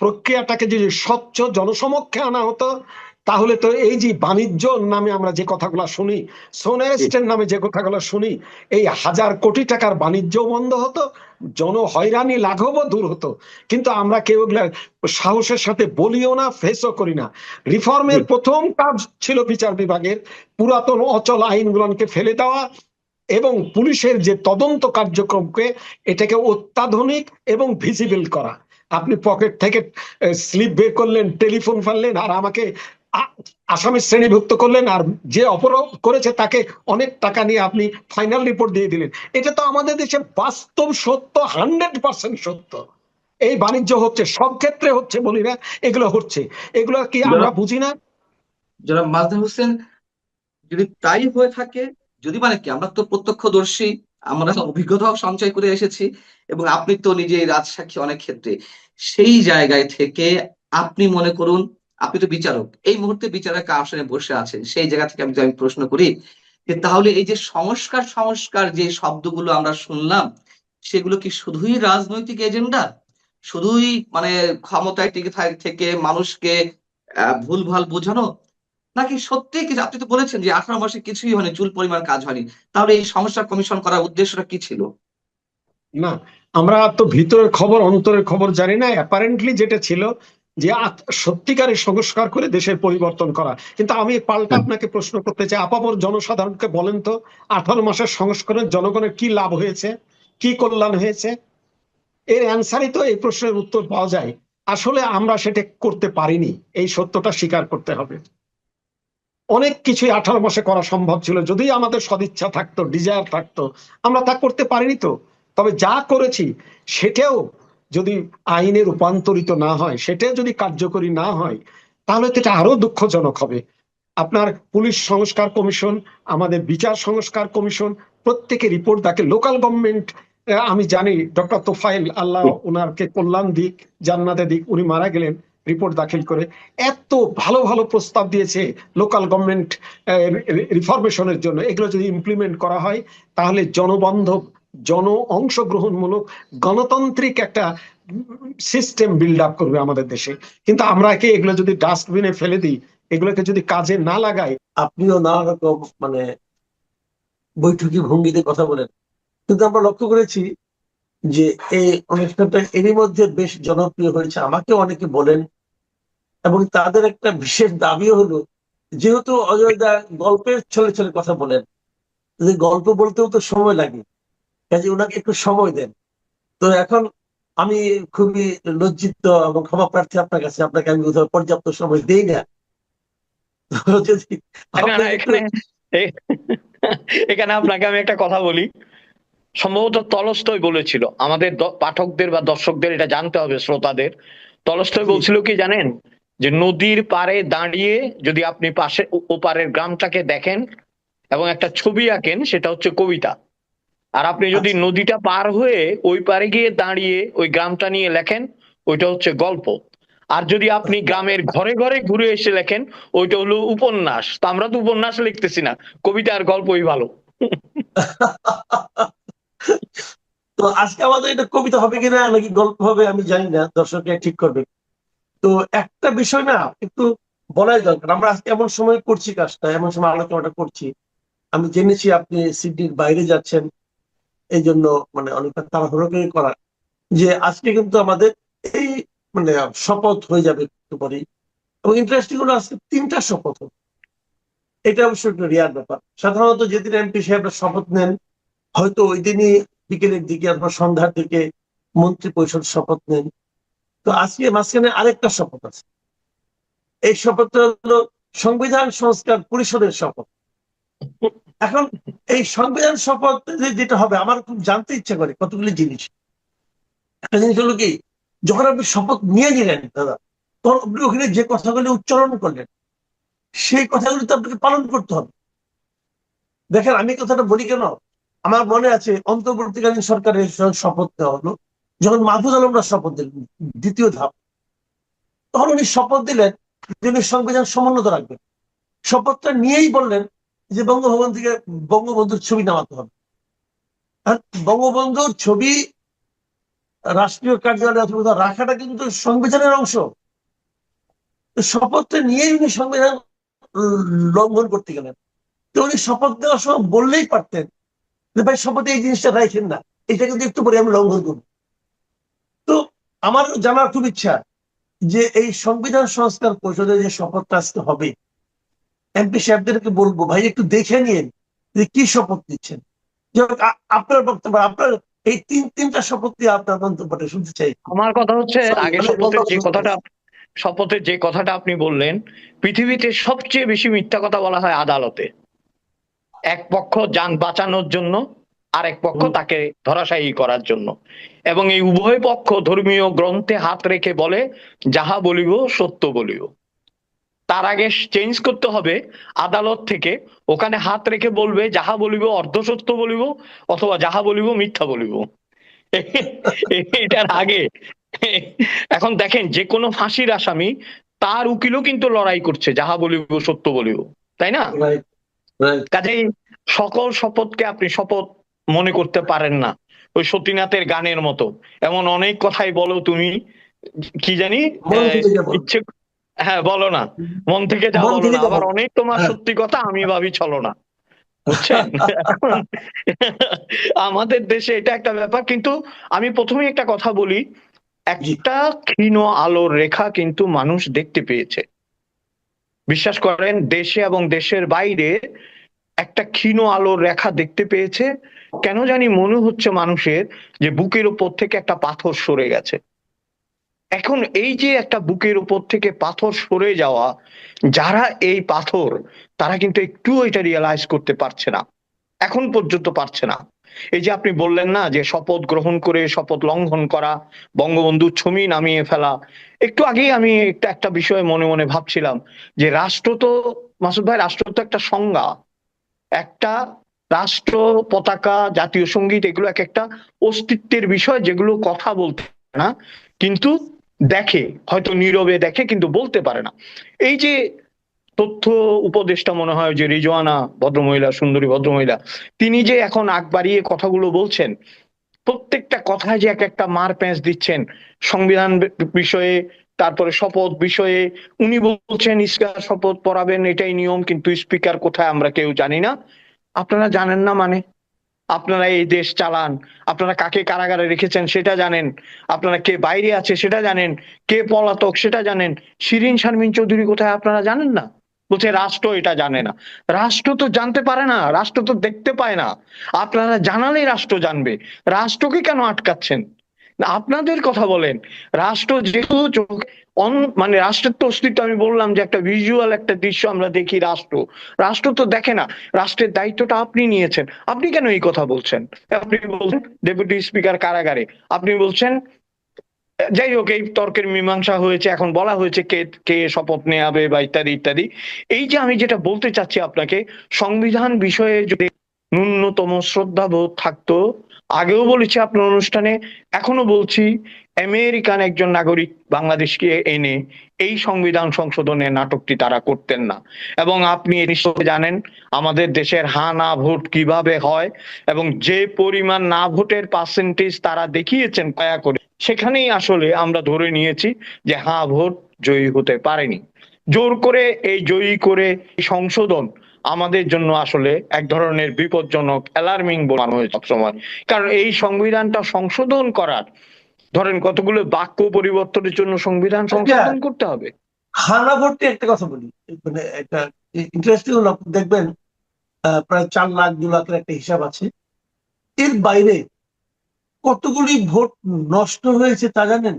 প্রক্রিয়াটাকে যদি স্বচ্ছ জনসমক্ষে আনা হতো, তাহলে তো এই যে বাণিজ্য নামে আমরা যে কথাগুলো শুনি, সোনারেস্টের নামে যে কথাগুলো শুনি, এই 1000 কোটি টাকার বাণিজ্য বন্ধ হতো, জন হয়রানি লাঘবও দূর হতো। কিন্তু আমরা কেউ এগুলা সাহসের সাথে বলিও না, ফেসও করি না। রিফর্মের প্রথম কাজ ছিল বিচার বিভাগের পুরাতন অচল আইনগুলোকে ফেলে দেওয়া এবং পুলিশের যে তদন্ত কার্যক্রমকে এটাকে অত্যাধুনিক এবং ভিজিবল করা। আপনি পকেট থেকে স্লিপ বের করলেন, টেলিফোন ফেললেন, আর আমাকে আসামি শ্রেণীভুক্ত করলেন, আর যে অপরাধ করেছে তাকে অনেক টাকা নিয়ে আপনি ফাইনাল রিপোর্ট দিয়ে দিলেন। এটা তো আমাদের দেশে বাস্তব সত্য, 100% সত্য। এই বাণিজ্য হচ্ছে, সব ক্ষেত্রে হচ্ছে বলি না, এগুলো হচ্ছে। এগুলো কি আমরা বুঝি না? জনাব মাজহার হোসেন, যদি তাই হয়ে থাকে, যদি মানে কি, আমরা তো প্রত্যক্ষদর্শী, আমরা অভিজ্ঞতাও সঞ্চয় করে এসেছি, এবং আপনি তো নিজেই রাজসাক্ষী অনেক ক্ষেত্রে। সেই জায়গায় থেকে আপনি মনে করুন, আপনি তো বিচারক, এই মুহূর্তে বিচারক আসনে বসে আছেন, সেই জায়গা থেকে আমি প্রশ্ন করি যে তাহলে এই যে সংস্কার সংস্কার যে শব্দগুলো আমরা শুনলাম, সেগুলো কি শুধুই রাজনৈতিক এজেন্ডা? শুধুই মানে ক্ষমতায় টিকে থেকে মানুষকে ভুলভাল বোঝানো? নাকি সত্যি কিছু? আপনি তো বলেছেন যে 18 মাসে কিছুই হয়নি, চুল পরিমাণ কাজ হয়নি। তাহলে এই সমস্যা কমিশন করার উদ্দেশ্যটা কি ছিল? না, আমরা তো ভিতরের খবর অন্তরের খবর জানি না। অ্যাপারেন্টলি যেটা ছিল যে সত্যিকারের সংস্কার করে দেশের পরিবর্তন করা। কিন্তু আমি পাল্টা আপনাকে প্রশ্ন করতে চাই, আপামর জনসাধারণকে বলেন তো, 18 মাসের সংস্কারের জনগণের কি লাভ হয়েছে, কি কল্যাণ হয়েছে? এর অ্যান্সারই তো, এই প্রশ্নের উত্তর পাওয়া যায়। আসলে আমরা সেটা করতে পারিনি, এই সত্যটা স্বীকার করতে হবে। অনেক কিছুই 18 মাসে করা সম্ভব ছিল, যদি আমাদের সদিচ্ছা থাকতো, ডিজায়ার থাকতো। আমরা তা করতে পারিনি তো। তবে যা করেছি সেটাও যদি আইনে রূপান্তরিত না হয়, সেটা যদি কার্যকরী না হয়, তাহলে তো এটা আরো দুঃখজনক হবে। আপনার পুলিশ সংস্কার কমিশন, আমাদের বিচার সংস্কার কমিশন, প্রত্যেকে রিপোর্ট দেখে। লোকাল গভর্নমেন্ট, আমি জানি ডক্টর তোফায়েল, আল্লাহ ওনারকে কল্যাণ দিক, জান্নাতে দিক, উনি মারা গেলেন রিপোর্ট দাখিল করে। এত ভালো ভালো প্রস্তাব দিয়েছে লোকাল গভর্নমেন্ট রিফরমেশনের জন্য। এগুলো যদি ইমপ্লিমেন্ট করা হয়, তাহলে জনবান্ধব, জন অংশগ্রহণমূলক, গণতান্ত্রিক একটা সিস্টেম বিল্ড আপ করবে আমাদের দেশে। কিন্তু আমরা কি এগুলো যদি ডাস্টবিনে ফেলে দিই, এগুলোকে যদি কাজে না লাগাই। আপনিও নানা রকম বৈঠকি ভঙ্গিতে কথা বলেন, কিন্তু আমরা লক্ষ্য করেছি যে এই অনুষ্ঠানটা এরই মধ্যে বেশ জনপ্রিয় হয়েছে। আমাকে অনেকে বলেন, এবং তাদের একটা বিশেষ দাবিও হলো, যেহেতু অজয় দা গল্পের ছলে ছলে কথা বলেন, যে গল্প বলতেও তো সময় লাগে, কাজে ওনাকে একটু সময় দেন। তো এখন আমি খুবই লজ্জিত এবং ক্ষমা প্রার্থী আপনার কাছে, আপনাকে আমি পর্যাপ্ত সময় দেই না। যদি এখানে আপনাকে আমি একটা কথা বলি। সম্ভবত তলস্তয় বলেছিল, আমাদের পাঠকদের বা দর্শকদের এটা জানতে হবে, শ্রোতাদের। তলস্তয় বলছিল কি জানেন, যে নদীর পাড়ে দাঁড়িয়ে যদি আপনি পাশে ওপারের গ্রামটাকে দেখেন এবং একটা ছবি আঁকেন, সেটা হচ্ছে কবিতা। আর আপনি যদি নদীটা পার হয়ে ওই পারে গিয়ে দাঁড়িয়ে ওই গ্রামটা নিয়ে লেখেন, ওইটা হচ্ছে গল্প। আর যদি আপনি গ্রামের ঘরে ঘরে ঘুরে এসে লেখেন, ওইটা হলো উপন্যাস। তো আমরা তো উপন্যাস লিখতেছি না, কবিতা আর গল্পই ভালো। তো আজকে আমাদের এটা কবিতা হবে কিনা নাকি গল্প হবে আমি জানি না, দর্শকরা ঠিক করবে। তো একটা বিষয় না একটু বলাই দরকার। আমরা আজকে এমন সময় করছি কাজটা, এমন সময় আলোচনাটা করছি, আমি জেনেছি আপনি সিডনির বাইরে যাচ্ছেন, এই জন্য অনেকটা তাড়াহুড়ো করে করা, যে আজকে কিন্তু আমাদের এই শপথ হয়ে যাবে একটু পরেই। এবং ইন্টারেস্টিং হলো আজকে 3টা শপথ। এটা অবশ্যই একটা রেয়ার ব্যাপার। সাধারণত যেদিন এমপি সাহেবরা শপথ নেন, হয়তো ওই দিনই বিকেলের দিকে অথবা সন্ধ্যার দিকে মন্ত্রী পরিষদ শপথ নেন। তো আজকে মাঝখানে আরেকটা শপথ আছে। এই শপথটা হলো সংবিধান সংস্কার পরিষদের শপথ। এখন এই সংবিধান শপথ যেটা হবে আমার খুব জানতে ইচ্ছা করে কতগুলি জিনিস। একটা জিনিস হলো কি, যখন আপনি শপথ নিয়ে নিলেন দাদা, তখন আপনি ওখানে যে কথাগুলি উচ্চারণ করলেন সেই কথাগুলি তো আপনাকে পালন করতে হবে। দেখেন আমি কথাটা বলি কেন, আমার মনে আছে অন্তর্বর্তীকালীন সরকারের শপথ নেওয়া হলো, যখন মাহফুজ আলমরা শপথ দিলেন দ্বিতীয় ধাপ, তখন উনি শপথ দিলেন যে উনি সংবিধান সমুন্নত রাখবেন। শপথটা নিয়েই বললেন যে বঙ্গভবন থেকে বঙ্গবন্ধুর ছবি নামাতে হবে। আর বঙ্গবন্ধুর ছবি রাষ্ট্রীয় কার্যালয়ে অথবা রাখাটা কিন্তু সংবিধানের অংশ। তো শপথটা নিয়েই উনি সংবিধান লঙ্ঘন করতে গেলেন। তো উনি শপথ দেওয়ার সময় বললেই পারতেন যে ভাই শপথে এই জিনিসটা রাখেন না, এটা কিন্তু একটু পরে আমি লঙ্ঘন করবো। তো আমার জানার খুব ইচ্ছা যে এই সংবিধান সংস্কার পরিষদে যে শপথটা আজকে হবে, এমপি সাহেবদেরকে বলবো ভাই একটু দেখে নিন যে কি শপথ নিচ্ছেন। আপনার বক্তব্য, আপনার এই তিনটা শপথ দিয়ে আপনার মন্তব্যটা শুনতে চাই। আমার কথা হচ্ছে, আগে মানে শপথের যে কথাটা আপনি বললেন, পৃথিবীতে সবচেয়ে বেশি মিথ্যা কথা বলা হয় আদালতে। এক পক্ষ যান বাঁচানোর জন্য, আর এক পক্ষ তাকে ধরাশায়ী করার জন্য, এবং এই উভয় পক্ষ ধর্মীয় গ্রন্থে হাত রেখে বলে যাহা বলিব সত্য বলিব। তার আগে চেঞ্জ করতে হবে আদালত থেকে, ওখানে হাত রেখে বলবে যাহা বলিব অর্ধ সত্য বলিব অথবা যাহা বলিব মিথ্যা বলিব। এটার আগে এখন দেখেন, যে কোনো ফাঁসির আসামি তার উকিলও কিন্তু লড়াই করছে যাহা বলিব সত্য বলিব, তাই না? কাজেই সকল শপথকে আপনি শপথ মনে করতে পারেন না। ওই সতীনাথের গানের মতো এমন অনেক কথাই বলো তুমি, কি জানি, ইচ্ছে, হ্যাঁ বলো না, মন থেকে যা বলো না, আবার অনেক তোমার সত্যি কথা আমি ভাবি ছলো না, বুঝছেন? এখন আমাদের দেশে এটা একটা ব্যাপার। কিন্তু আমি প্রথমেই একটা কথা বলি, একটা ক্ষীণ আলোর রেখা কিন্তু মানুষ দেখতে পেয়েছে। বিশ্বাস করেন, দেশে এবং দেশের বাইরে একটা ক্ষীণ আলোর রেখা দেখতে পেয়েছে। কেন জানি মনে হচ্ছে মানুষের যে বুকের উপর থেকে একটা পাথর সরে গেছে। এখন এই যে একটা বুকের উপর থেকে পাথর সরে যাওয়া, যারা এই পাথর, তারা কিন্তু একটুও এটা রিয়েলাইজ করতে পারছে না, এখন পর্যন্ত পারছে না। এই যে আপনি বললেন না যে শপথ গ্রহণ করে শপথ লঙ্ঘন করা, বঙ্গবন্ধুর ছবি নামিয়ে ফেলা। একটু আগেই আমি একটা বিষয়ে মনে মনে ভাবছিলাম যে রাষ্ট্র তো, মাসুদ ভাই, রাষ্ট্র তো একটা সংজ্ঞা। একটা রাষ্ট্র, পতাকা, জাতীয় সঙ্গীত, এগুলো এক একটা অস্তিত্বের বিষয়, যেগুলো কথা বলতে পারে না কিন্তু দেখে, হয়তো নীরবে দেখে কিন্তু বলতে পারে না। এই যে তথ্য উপদেষ্টা, মনে হয় যে রিজওয়ানা ভদ্রমহিলা, সুন্দরী ভদ্রমহিলা, তিনি যে এখন আগ বাড়িয়ে কথাগুলো বলছেন, প্রত্যেকটা কথায় যে এক একটা মার প্যাঁচ দিচ্ছেন সংবিধান বিষয়ে, তারপরে শপথ বিষয়ে। উনি বলছেন স্পিকার শপথ পড়াবেন, এটাই নিয়ম, কিন্তু স্পিকার কোথায় আমরা কেউ জানি না। আপনারা জানেন না মানে? আপনারা এই দেশ চালান, আপনারা কাকে কারাগারে রেখেছেন সেটা জানেন, আপনারা কে বাইরে আছে সেটা জানেন, কে পলাতক সেটা জানেন। শিরিন শারমিন চৌধুরী কোথায় আপনারা জানেন না? বলছে রাষ্ট্র এটা জানে না। রাষ্ট্র তো জানতে পারে না, রাষ্ট্র তো দেখতে পায় না। আপনারা জানালেই রাষ্ট্র জানবে, রাষ্ট্রকে কেন আটকাচ্ছেন? আপনাদের কথা বলেন। রাষ্ট্র যেহেতু মানে রাষ্ট্রের তো অস্তিত্ব, আমি বললাম যে একটা ভিজুয়াল একটা দৃশ্য আমরা দেখি, রাষ্ট্র, রাষ্ট্র তো দেখে না। রাষ্ট্রের দায়িত্বটা আপনি নিয়েছেন, আপনি কেন এই কথা বলছেন? আপনি বলছেন ডেপুটি স্পিকার কারাগারে, আপনি বলছেন, যাই হোক, এই তর্কের মীমাংসা হয়েছে, এখন বলা হয়েছে কে কে শপথ নেওয়াবে বা ইত্যাদি ইত্যাদি। এই যে আমি যেটা বলতে চাচ্ছি আপনাকে, সংবিধান বিষয়ে যদি ন্যূনতম শ্রদ্ধাবোধ থাকতো, আগেও বলেছি আপনার অনুষ্ঠানে, এখনো বলছি, আমেরিকান একজন নাগরিক বাংলাদেশকে এনে এই সংবিধান সংশোধনের নাটকটি তারা করতেন না। এবং আপনি নিশ্চয় জানেন আমাদের দেশের হা না ভোট কিভাবে হয়, এবং যে পরিমাণ না ভোটের পার্সেন্টেজ তারা দেখিয়েছেন কয়া করে, সেখানেই আসলে আমরা ধরে নিয়েছি যে হা ভোট জয়ী হতে পারেনি। জোর করে এই জয়ী করে সংশোধন আমাদের জন্য আসলে এক ধরনের বিপজ্জনক, অ্যালার্মিং মনে হয় সবসময়। কারণ এই সংবিধানটা সংশোধন করার, ধরেন কতগুলো বাক্য পরিবর্তনের জন্য সংবিধান সংশোধন করতে হবে। হানা ভর্তি একটা কথা বলি, মানে একটা ইন্টারেস্টিং হলো, দেখবেন প্রায় 4 লাখ 2 লাখের একটা হিসাব আছে। এর বাইরে কতগুলি ভোট নষ্ট হয়েছে তা জানেন?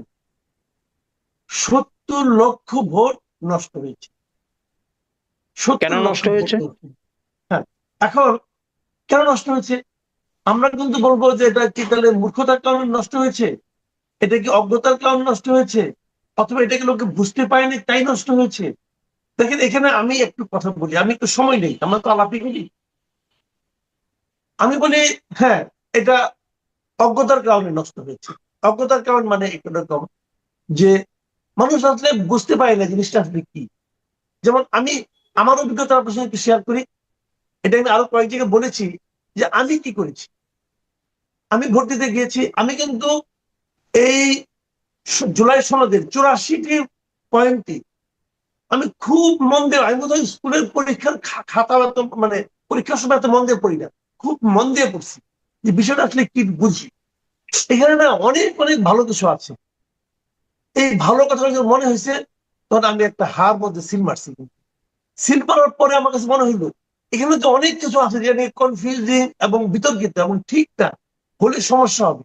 70 লক্ষ ভোট নষ্ট হয়েছে। কেন নষ্ট হয়েছে? হ্যাঁ, এখন কেন নষ্ট হয়েছে? আমরা কিন্তু বলবো যে এটা কি তাহলে মূর্খতার কারণে নষ্ট হয়েছে, এটা কি অজ্ঞতার কারণে নষ্ট হয়েছে, অথবা এটাকে লোকে বুঝতে পারেনি তাই নষ্ট হয়েছে? দেখেন এখানে আমি একটু কথা বলি, আমি একটু সময় নেই, আমরা তো আলাপি করি। আমি বলি হ্যাঁ, এটা অজ্ঞতার কারণে নষ্ট হয়েছে। অজ্ঞতার কারণ মানে এরকম যে মানুষ আসলে বুঝতে পারে না জিনিসটা আসলে কি। যেমন আমি আমার অভিজ্ঞতা আপনার সঙ্গে একটু শেয়ার করি। এটা আমি আরো কয়েক জায়গায় বলেছি যে আমি কি করেছি। আমি ভোট দিতে গিয়েছি, আমি কিন্তু এই জুলাই সনদের 84টি পয়েন্টে আমি খুব মন দিয়ে, আমি বোধহয় স্কুলের পরীক্ষার খাতা মানে পরীক্ষার সময় এত মন দিয়ে পড়ি না, খুব মন দিয়ে পড়ছি যে বিষয়টা আসলে কি বুঝি। এখানে না অনেক অনেক ভালো কিছু আছে। এই ভালো কথাটা যখন মনে হয়েছে তখন আমি একটা হার মধ্যে সিল মারছি। সিল মারার পরে আমার কাছে মনে হইলো এখানে তো অনেক কিছু আছে যেটা কনফিউজিং এবং বিতর্কিত এবং ঠিক না, হলে সমস্যা হবে।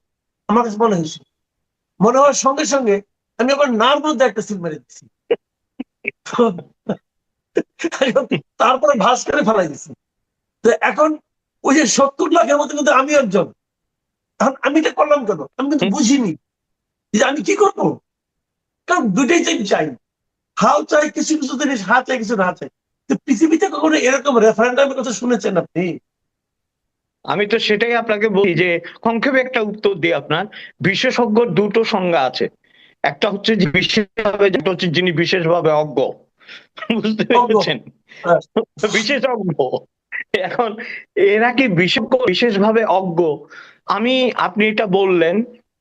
আমার কাছে মনে হয়েছে, মনে হওয়ার সঙ্গে সঙ্গে আমি আবার নার মধ্যে একটা সিল মেরে দিচ্ছি। তারপরে ভাস করে ফেলাই দিচ্ছি। তো এখন ওই যে 70 লাখের মধ্যে কিন্তু আমি একজন। এখন আমি এটা করলাম কেন? আমি কিন্তু বুঝিনি যে আমি কি করবো। কারণ দুইটাই চাই, হাও চাই কিছু কিছু জিনিস, হা চাই কিছু না চাই। তো পৃথিবীতে কখনো এরকম রেফারেন্ডামের কথা শুনেছেন আপনি? আমি তো সেটাই আপনাকে বলি যে সংক্ষেপে একটা উত্তর দিই আপনার। বিশেষজ্ঞর দুটো সংজ্ঞা আছে, একটা হচ্ছে যে বিশেষভাবে, যেটা হচ্ছে যিনি বিশেষভাবে অজ্ঞ, বুঝতে পেরেছেন, হ্যাঁ, বিশেষজ্ঞ। এখন এরা কি বিশেষজ্ঞ বিশেষভাবে অজ্ঞ? আপনি এটা বললেন,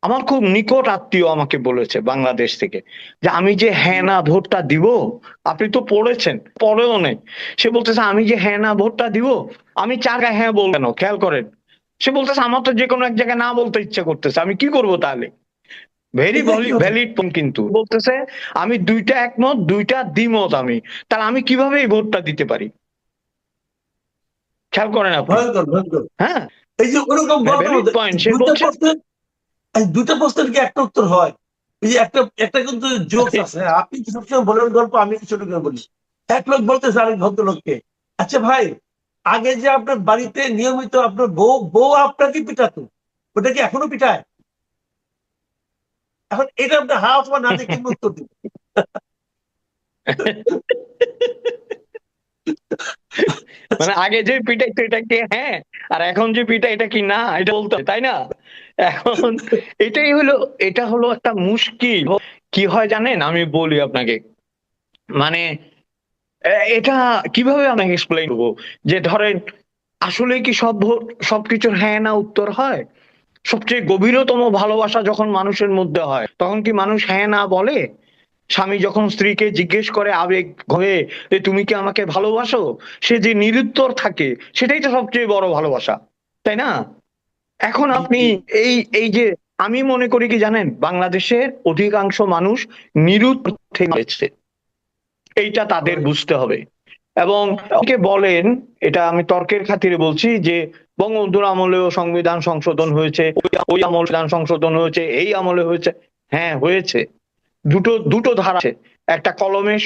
আমার খুব নিকট আত্মীয় আমাকে বলেছে বাংলাদেশ থেকে যে আমি যে হ্যাঁ না ভোটটা দিব, আপনি তো পড়েছেন, পড়েও নেই, সে বলতেছে আমি যে হ্যাঁ না ভোটটা দিব, আমি চার গায়ে হ্যাঁ বলবো কেন, খেয়াল করেন। সে বলতেছে আমার তো যে কোনো এক জায়গায় না বলতে ইচ্ছে করতেছে, আমি কি করব তাহলে? ভেরি এটা কি হচ্ছে? ভ্যালিড পয়েন্ট, কিন্তু বলতেছে আমি দুইটা একমত দুইটা দ্বিমত, আমি তাহলে আমি কিভাবে এই ভোটটা দিতে পারি? খেয়াল করেন আপনি। ভয়ঙ্কর ভয়ঙ্কর। হ্যাঁ, এই যে ওরকম গল্পের ভ্যালিড মধ্যে পয়েন্ট, সে দুইটা বলছে প্রশ্নের, এই দুইটা প্রশ্নের কি একটা উত্তর হয়? এই যে একটা একটা কিন্তু জোকস আছে, হ্যাঁ, আপনি কি সবসময় বলেন গল্প, আমি কিছু করে বলি। এক লোক বলতেছে আরেক ভদ্রলোককে, আচ্ছা ভাই, আগে যে আপনার বাড়িতে নিয়মিত আপনার বউ বউ আপনাকে পিটাতো, ওটা কি এখনো পিটায়? এখন এটা আপনি হা অথবা না দিয়ে কেমন উত্তর দিবেন? মানে আগে যে পিটাইতো এটা কি হ্যাঁ, আর এখন যে পিটা এটা কি না, এটা বলতে হবে, তাই না? এখন এটাই হলো, এটা হলো একটা মুশকিল। কি হয় জানেন, আমি বলি আপনাকে, মানে এটা কিভাবে আমি এক্সপ্লেইন করবো, যে ধরেন আসলে কি সবকিছুর হ্যাঁ না উত্তর হয়? সবচেয়ে গভীরতম ভালোবাসা যখন মানুষের মধ্যে হয় তখন কি মানুষ হ্যাঁ না বলে? স্বামী যখন স্ত্রীকে জিজ্ঞেস করে আবেগ হয়ে যে তুমি কি আমাকে ভালোবাসো, সে যে নিরুত্তর থাকে, সেটাই তো সবচেয়ে বড় ভালোবাসা, তাই না? এখন আপনি এই এই যে, আমি মনে করি কি জানেন, বাংলাদেশের অধিকাংশ মানুষ নিরুত্তর থেকে হয়েছে, এইটা তাদের বুঝতে হবে। এবং অনেকে বলেন, এটা আমি তর্কের খাতিরে বলছি, যে বঙ্গবন্ধুর আমলেও সংবিধান সংশোধন হয়েছে, ওই আমলে সংবিধান সংশোধন হয়েছে, এই আমলে হয়েছে। হ্যাঁ হয়েছে, দুটো দুটো ধারা আছে, একটা কলমের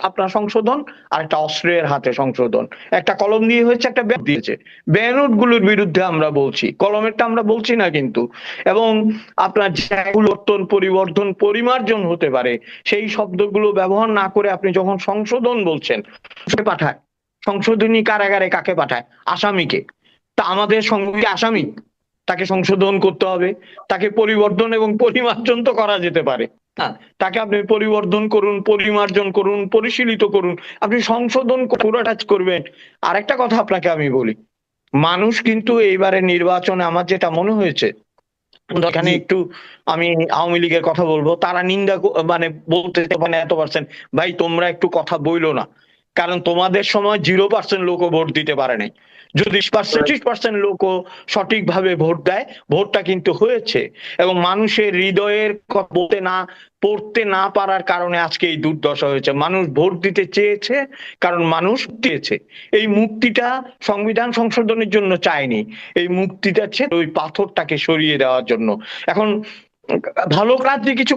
আপনার সংশোধন, আর একটা অস্ত্রের হাতে সংশোধন। একটা কলম দিয়ে হয়েছে, একটা ব্যানর দিয়েছে। ব্যানর গুলোর বিরুদ্ধে আমরা বলছি, কলমেরটা আমরা বলছি না কিন্তু। এবং আপনার যেগুলো পরিবর্তন পরিমার্জন হতে পারে সেই শব্দগুলো ব্যবহার না করে আপনি যখন সংশোধন বলছেন, পাঠায় সংশোধনী কারাগারে কাকে পাঠায়? আসামিকে। তা আমাদের সঙ্গে আসামি, তাকে সংশোধন করতে হবে, তাকে পরিবর্তন এবং পরিমার্জন তো করা যেতে পারে। হ্যাঁ, তাকে আপনি পরিবর্ধন করুন, পরিমার্জন করুন, পরিশীলিত করুন, আপনি সংশোধন পুরো টাচ করবেন। আরেকটা কথা আপনাকে আমি বলি, মানুষ কিন্তু এইবারে নির্বাচনে আমার যেটা মনে হয়েছে, এখানে একটু আমি আওয়ামী লীগের কথা বলবো, তারা নিন্দা মানে বলতে মানে এত পার্সেন্ট, ভাই তোমরা একটু কথা বইলো না, কারণ তোমাদের সময় 0% লোকও ভোট দিতে পারে নাই। যদি 30% লোকও সঠিকভাবে ভোট দেয়, ভোটটা কিন্তু হয়েছে। এবং মানুষের হৃদয়ের কথা বলতে না, পড়তে না পারার কারণে আজকে এই দুর্দশা হয়েছে। মানুষ ভোট দিতে চেয়েছে কারণ মানুষ চেয়েছে। এই মুক্তিটা সংবিধান সংশোধনের জন্য চায়নি, এই মুক্তিটা ওই পাথরটাকে সরিয়ে দেওয়ার জন্য। এখন ভালো কাজ যে কিছু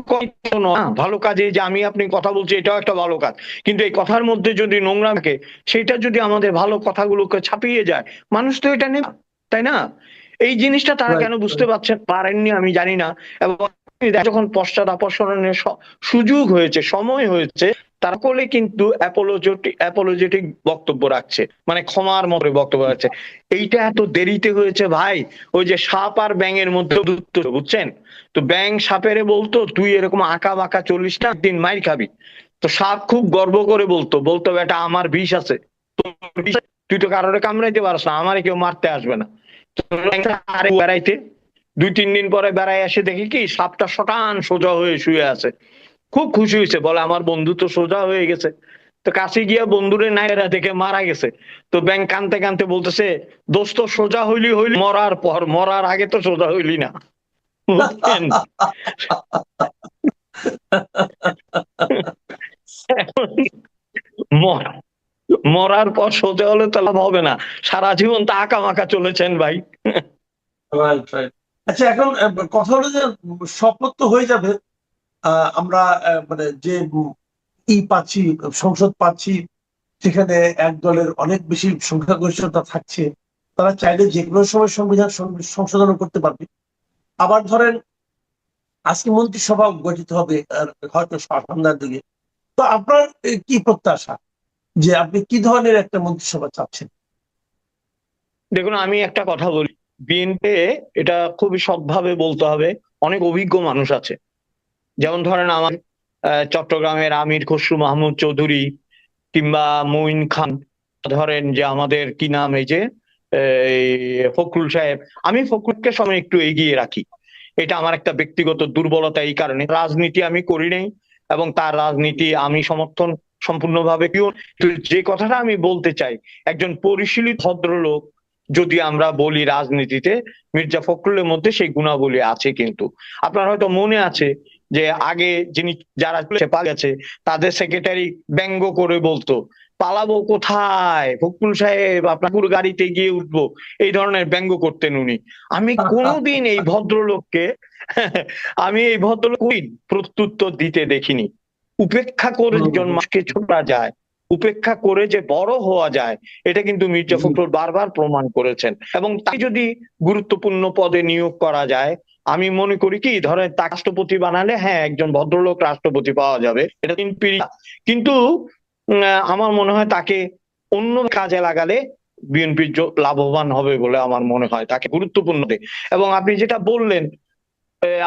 না, ভালো কাজে যে আমি আপনি কথা বলছি এটাও একটা ভালো কাজ, কিন্তু এই কথার মধ্যে যদি নোংরামকে, সেটা যদি আমাদের ভালো কথাগুলোকে ছাপিয়ে যায়, মানুষ তো এটা নেই, তাই না? এই জিনিসটা তারা কেন বুঝতে পারেননি আমি জানি না। এবং যখন পশ্চাদাপসরণের সুযোগ হয়েছে, সময় হয়েছে, তারা করলে কিন্তু অ্যাপোলজেটিক বক্তব্য রাখছে, মানে ক্ষমার মতো বক্তব্য রাখছে। এইটা এত দেরিতে হয়েছে ভাই। ওই যে সাপ আর ব্যাঙের মধ্যে দূরত্ব, বুঝছেন? তো ব্যাঙ সাপেরে বলতো তুই এরকম আঁকা বাঁকা চলিস না, একদিন মাইর খাবি। তো সাপ খুব গর্ব করে বলতো বেটা আমার বিষ আছে, তোর বিষ, তুই তো কারোরে কামড়াইতে পারস না, আমারে কেউ মারতে আসবে না। তো বেড়াইতে 2-3 দিন পরে বেড়াই এসে দেখি কি সাপটা শটান সোজা হয়ে শুয়ে আছে। খুব খুশি হয়েছে, বলে আমার বন্ধু তো সোজা হয়ে গেছে। তো কাছে গিয়া বন্ধুরে নাইরা দেখে মারা গেছে। তো ব্যাঙ কানতে কানতে বলতেছে, দোস্ত সোজা হইলি মরার পর, মরার আগে তো সোজা হইলি না, বুঝছেন? মরার পর সোজা হলে তো লাভ হবে না, সারা জীবন তো আঁকা মাকা চলেছেন ভাই। Right, right. আচ্ছা, এখন কথা হলো যে শপথ তো হয়ে যাবে, আমরা মানে যে পাচ্ছি, সংসদ পাচ্ছি, সেখানে এক দলের অনেক বেশি সংখ্যাগরিষ্ঠতা থাকছে, তারা চাইলে যে কোনো সময় সংবিধান সংশোধন করতে পারবে। আবার ধরেন আজকে মন্ত্রিসভা গঠিত হবে হয়তো সন্ধ্যার দিকে। তো আপনার কি প্রত্যাশা, যে আপনি কি ধরনের একটা মন্ত্রিসভা চাচ্ছেন? দেখুন আমি একটা কথা বলি, বিএনপি, এটা খুবই সৎভাবে বলতে হবে, অনেক অভিজ্ঞ মানুষ আছে। যেমন ধরেন আমার চট্টগ্রামের আমির খসরু মাহমুদ চৌধুরী, কিংবা মঈন খান, ধরেন যে আমাদের কি নাম, এই যে এই ফখরুল সাহেব। আমি ফখরুলকে সময় একটু এগিয়ে রাখি, এটা আমার একটা ব্যক্তিগত দুর্বলতা। এই কারণে রাজনীতি আমি করি নাই এবং তার রাজনীতি আমি সমর্থন সম্পূর্ণভাবে যে কথাটা আমি বলতে চাই, একজন পরিশীলিত ভদ্রলোক যদি আমরা বলি রাজনীতিতে, মির্জা ফখরুলের মধ্যে সেই গুণাবলী আছে। কিন্তু আপনার হয়তো মনে আছে যে আগে যিনি যারা পালিয়েছে তাদের সেক্রেটারি ব্যঙ্গ করে বলতো, পালাবো কোথায় ফখরুল সাহেব, আপনার গাড়িতে গিয়ে উঠবো, এই ধরনের ব্যঙ্গ করতেন উনি। আমি কোনোদিন এই ভদ্রলোককে প্রত্যুত্তর দিতে দেখিনি। উপেক্ষা করে একজন মানুষকে ছোটা যায়, উপেক্ষা করে যে বড় হওয়া যায়, এটা কিন্তু মির্জা ফখরুল বারবার প্রমাণ করেছেন। এবং তাই যদি গুরুত্বপূর্ণ পদে নিয়োগ করা যায়, আমি মনে করি কি, ধরেন রাষ্ট্রপতি বানালে হ্যাঁ একজন ভদ্রলোক রাষ্ট্রপতি পাওয়া যাবে, এটা কিন্তু আমার মনে হয় তাকে অন্য কাজে লাগালে বিএনপি লাভবান হবে বলে আমার মনে হয়, তাকে গুরুত্বপূর্ণ। এবং আপনি যেটা বললেন,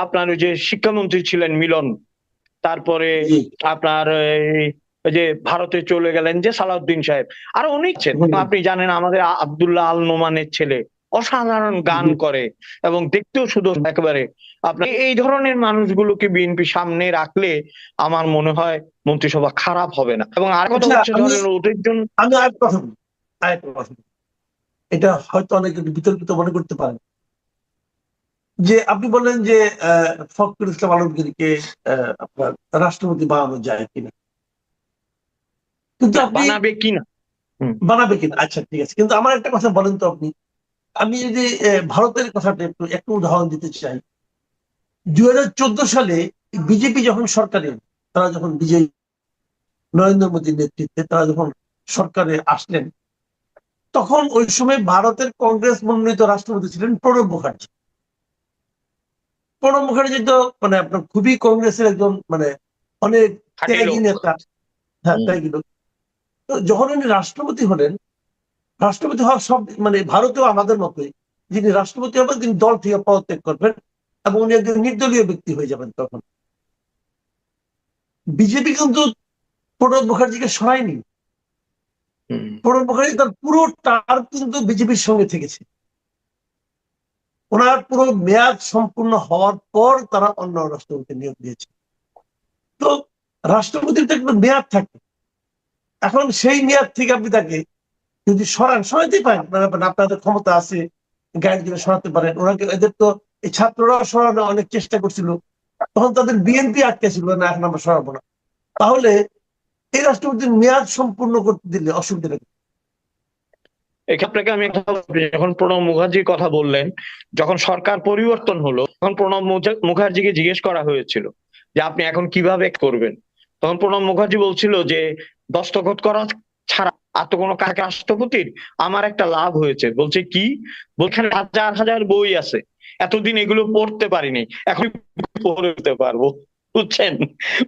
আপনার ওই যে শিক্ষামন্ত্রী ছিলেন মিলন, তারপরে আপনার ওই যে ভারতে চলে গেলেন যে সালাউদ্দিন সাহেব, আরো অনেক ছেলে আপনি জানেন, আমাদের আব্দুল্লাহ আল নোমানের ছেলে অসাধারণ গান করে এবং দেখতেও শুধু একেবারে আপনার। এই ধরনের মানুষগুলোকে বিএনপি সামনে রাখলে আমার মনে হয় মন্ত্রিসভা খারাপ হবে না। এবং আর কথা হচ্ছে ধরেন ওদের জন্য আমি আরেকটা কথা এটা হয়তো অনেকে বিতর্কিত মনে করতে পারেন, যে আপনি বললেন যে ফখরুল ইসলাম আলমগীরকে আপনার রাষ্ট্রপতি বানানো যায় কিনা, কিন্তু আপনি বানাবে কিনা, আচ্ছা ঠিক আছে, কিন্তু আমার একটা কথা বলেন তো আপনি, আমি যদি ভারতের কথাটা একটু উদাহরণ দিতে চাই। 2014 সালে বিজেপি যখন সরকারে, তারা যখন বিজয়ী নরেন্দ্র মোদীর নেতৃত্বে তারা যখন সরকারে আসলেন, তখন ওই সময় ভারতের কংগ্রেস মনোনীত রাষ্ট্রপতি ছিলেন প্রণব মুখার্জি। প্রণব মুখার্জি তো মানে আপনার খুবই কংগ্রেসের একজন মানে অনেক ত্যাগী নেতা, হ্যাঁ ত্যাগী লোক। তো যখন উনি রাষ্ট্রপতি হলেন, রাষ্ট্রপতি হওয়ার সব মানে ভারতেও আমাদের মতোই, যিনি রাষ্ট্রপতি হবেন তিনি দল থেকে পদত্যাগ করবেন এবং উনি একজন নির্দলীয় ব্যক্তি হয়ে যাবেন। তখন বিজেপি কিন্তু প্রণব মুখার্জিকে সরায়নি। প্রণব মুখার্জি তার পুরো টার্ম কিন্তু বিজেপির সঙ্গে থেকেছে। ওনার পুরো মেয়াদ সম্পূর্ণ হওয়ার পর তারা অন্য রাষ্ট্রপতি নিয়োগ দিয়েছে। তো রাষ্ট্রপতির তো একটা মেয়াদ থাকে, এখন সেই মেয়াদ থেকে আপনি তাকে যদি সরাইতে পারেন, আপনাদের ক্ষমতা আছে, গাইড দিলে সরাতে পারেন। ওনাকে এদের তো এই ছাত্ররা সরানো অনেক চেষ্টা করছিল, তখন তাদের বিএনপি আটকে ছিল না, এখন আমরা সরাবো না। তাহলে এই রাষ্ট্রপতির মেয়াদ সম্পূর্ণ করতে দিলে অসুবিধা নেই। আপনাকে আমি একটা কথা বলি, যখন প্রণব মুখার্জির কথা বললেন, যখন সরকার পরিবর্তন হলো তখন প্রণব মুখার্জিকে জিজ্ঞেস করা হয়েছিল যে আপনি এখন কিভাবে করবেন। তখন প্রণব মুখার্জি বলছিল যে দস্তখত করা ছাড়া আর তো কোনো কাজ রাষ্ট্রপতির আমার একটা লাভ হয়েছে। বলছে কি? বলছেন হাজার হাজার বই আছে, এতদিন এগুলো পড়তে পারিনি, এখন পড়তে পারবো। বুঝছেন?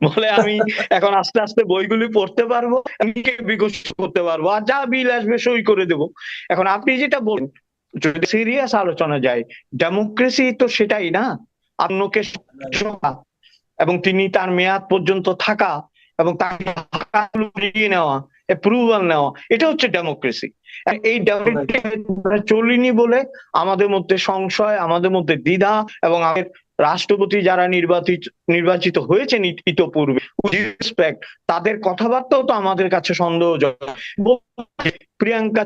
বলে আমি এখন আস্তে আস্তে বইগুলি পড়তে পারবো, নিজেকে বিকশিত করতে পারবো, আর যা বিল আসবে সই করে দেবো। এখন আপনি যেটা বলেন, যদি সিরিয়াস আলোচনা যায়, ডেমোক্রেসি তো সেটাই না, আপনাকে এবং তিনি তার মেয়াদ পর্যন্ত থাকা এবং তাকে নেওয়া, অ্যাপ্রুভাল নেওয়া, এটা হচ্ছে ডেমোক্রেসি। এই ডেমোক্রেসি চলিনি বলে আমাদের মধ্যে সংশয়, আমাদের মধ্যে দ্বিধা, এবং আমাদের রাষ্ট্রপতি যারা নির্বাচিত হয়েছেন ইতোপূর্বে, তাদের কথাবার্তাও তো আমাদের কাছে সন্দেহজনক। প্রিয়াঙ্কা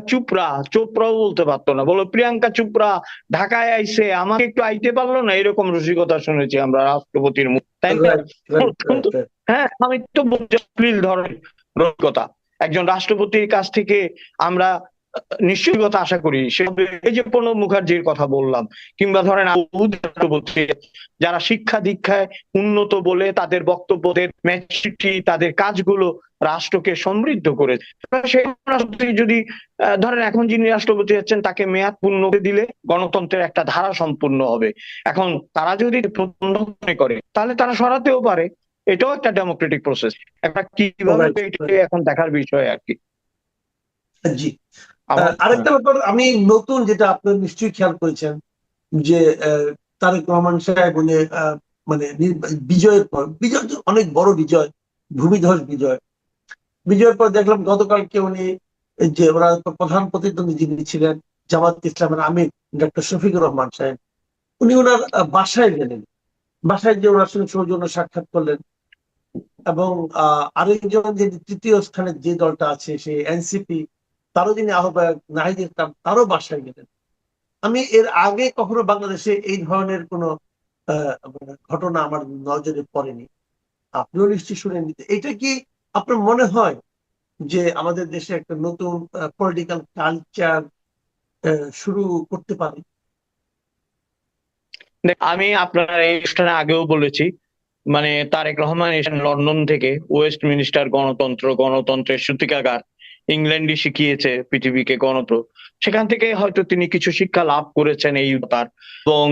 চোপড়াও বলতে পারতো না, বলো প্রিয়াঙ্কা চোপড়া ঢাকায় আইসে, আমাকে একটু আইতে পারলো না, এরকম রসিকতা শুনেছি আমরা রাষ্ট্রপতির মুখ, তাই না? হ্যাঁ, আমি তো ধরনের রসিকতা একজন রাষ্ট্রপতির কাছ থেকে আমরা নিশ্চয়তা আশা করি। এই যে প্রণব মুখার্জির কথা বললাম, কিংবা ধরেন রাষ্ট্রপতি যারা শিক্ষা দীক্ষায় উন্নত বলে তাদের বক্তব্যদের ম্যাচুরিটি, তাদের কাজগুলো রাষ্ট্রকে সমৃদ্ধ করেছে, সেই রাষ্ট্রপতি যদি ধরেন এখন যিনি রাষ্ট্রপতি আছেন তাকে মেয়াদ পূর্ণ দিলে গণতন্ত্রের একটা ধারা সম্পূর্ণ হবে। এখন তারা যদি মনে করে তাহলে তারা সরাতেও পারে, এটাও একটা ডেমোক্রেটিক প্রসেস। একটা কিভাবে এখন দেখার বিষয় আর কি। জি, আরেকটা ব্যাপার আমি নতুন যেটা আপনার নিশ্চয়ই খেয়াল করেছেন, যে তারেক রহমান সাহেব মানে বিজয়ের পর, বিজয় অনেক বড় বিজয়, ভূমিধস বিজয়ের পর দেখলাম গতকালকে উনি যে ওরা প্রধান প্রতিদ্বন্দ্বী যিনি ছিলেন জামাত ইসলামের আমির ডক্টর শফিকুর রহমান সাহেব, উনি ওনার বাসায় গেলেন, বাসায় যে ওনার সঙ্গে সৌজন্য সাক্ষাৎ করলেন, এবং আরেকজন যে তৃতীয় স্থানে যে দলটা আছে সেই এনসিপি, তারও যিনি আহ্বায়ক নাহিদ ইসলাম, তারও বাসায় গেলেন। আমি এর আগে কখনো বাংলাদেশে এই ধরনের কোনো ঘটনা আমার নজরে পড়েনি, আপনিও নিশ্চয়ই শুনেন। এটা কি আপনার মনে হয় যে আমাদের দেশে একটা নতুন পলিটিক্যাল কালচার শুরু করতে পারে? আমি আপনার এই অনুষ্ঠানে আগেও বলেছি, মানে তারেক রহমান এসেছেন লন্ডন থেকে, ওয়েস্ট মিনিস্টার গণতন্ত্রের সূতিকাগার, ইংল্যান্ডই শিখিয়েছে পৃথিবীকে গণতন্ত্র, সেখান থেকে হয়তো তিনি কিছু শিক্ষা লাভ করেছেন এই তার, এবং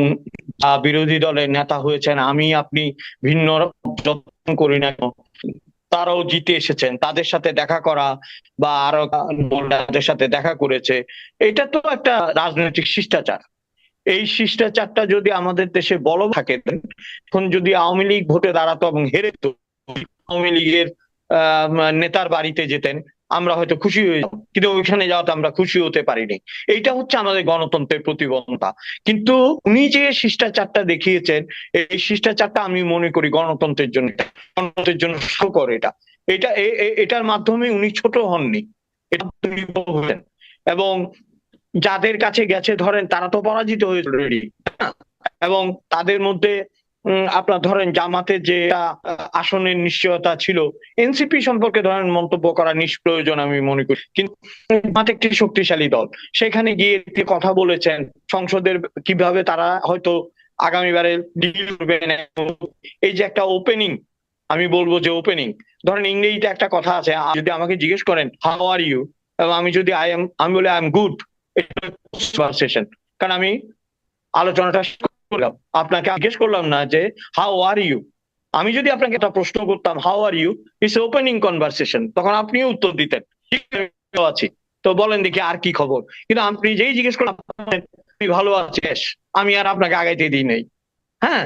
বিরোধী দলের নেতা হয়েছেন, আমি আপনি ভিন্ন যত্ন করি না, তারাও জিতে এসেছেন, তাদের সাথে দেখা করা বা আরো তাদের সাথে দেখা করেছে, এটা তো একটা রাজনৈতিক শিষ্টাচার। এই শিষ্টাচারটা যদি আমাদের দেশে বল থাকে, এখন যদি আওয়ামী লীগ ভোটে দাঁড়াতো এবং হেরে তো আওয়ামী লীগের নেতার বাড়িতে যেতেন, আমরা হয়তো খুশি হয়ে যেতাম, কিন্তু ওইখানে যাওয়াতে আমরা খুশি হতে পারিনি। এইটা হচ্ছে আমাদের গণতন্ত্রের প্রতিবন্ধকতা। কিন্তু উনি যে শিষ্টাচারটা দেখিয়েছেন, এই শিষ্টাচারটা আমি মনে করি গণতন্ত্রের জন্য সুখকর। এটার মাধ্যমে উনি ছোট হননি, এটা এবং যাদের কাছে গেছে ধরেন তারা তো পরাজিত হয়েছে অলরেডি, এবং তাদের মধ্যে আপনার ধরেন জামাতের যে আসনের নিশ্চয়তা ছিল, এনসিপি সম্পর্কে ধরেন মন্তব্য করা নিষ্প্রয়োজন আমি মনে করি, কিন্তু জামাত একটি শক্তিশালী দল, সেখানে গিয়ে কথা বলেছেন, সংসদের কিভাবে তারা হয়তো আগামীবারে ডিল করবেন, এই যে একটা ওপেনিং, আমি বলবো যে ওপেনিং, ধরেন ইংরেজিতে একটা কথা আছে, যদি আমাকে জিজ্ঞেস করেন হাউ আর ইউ, এবং আমি যদি আমি বলি আই এম গুড, কারণ আমি আলোচনাটা করলাম, আপনাকে জিজ্ঞেস করলাম না যে হাউ আর ইউ, আমি যদি আপনাকে একটা প্রশ্ন করতাম how are you, it's opening conversation, তখন আপনিও উত্তর দিতেন আছি, তো বলেন দেখি আর কি খবর। কিন্তু আপনি যেই জিজ্ঞেস করলাম ভালো আছিস, আমি আর আপনাকে আগাইতে দিই নাই। হ্যাঁ,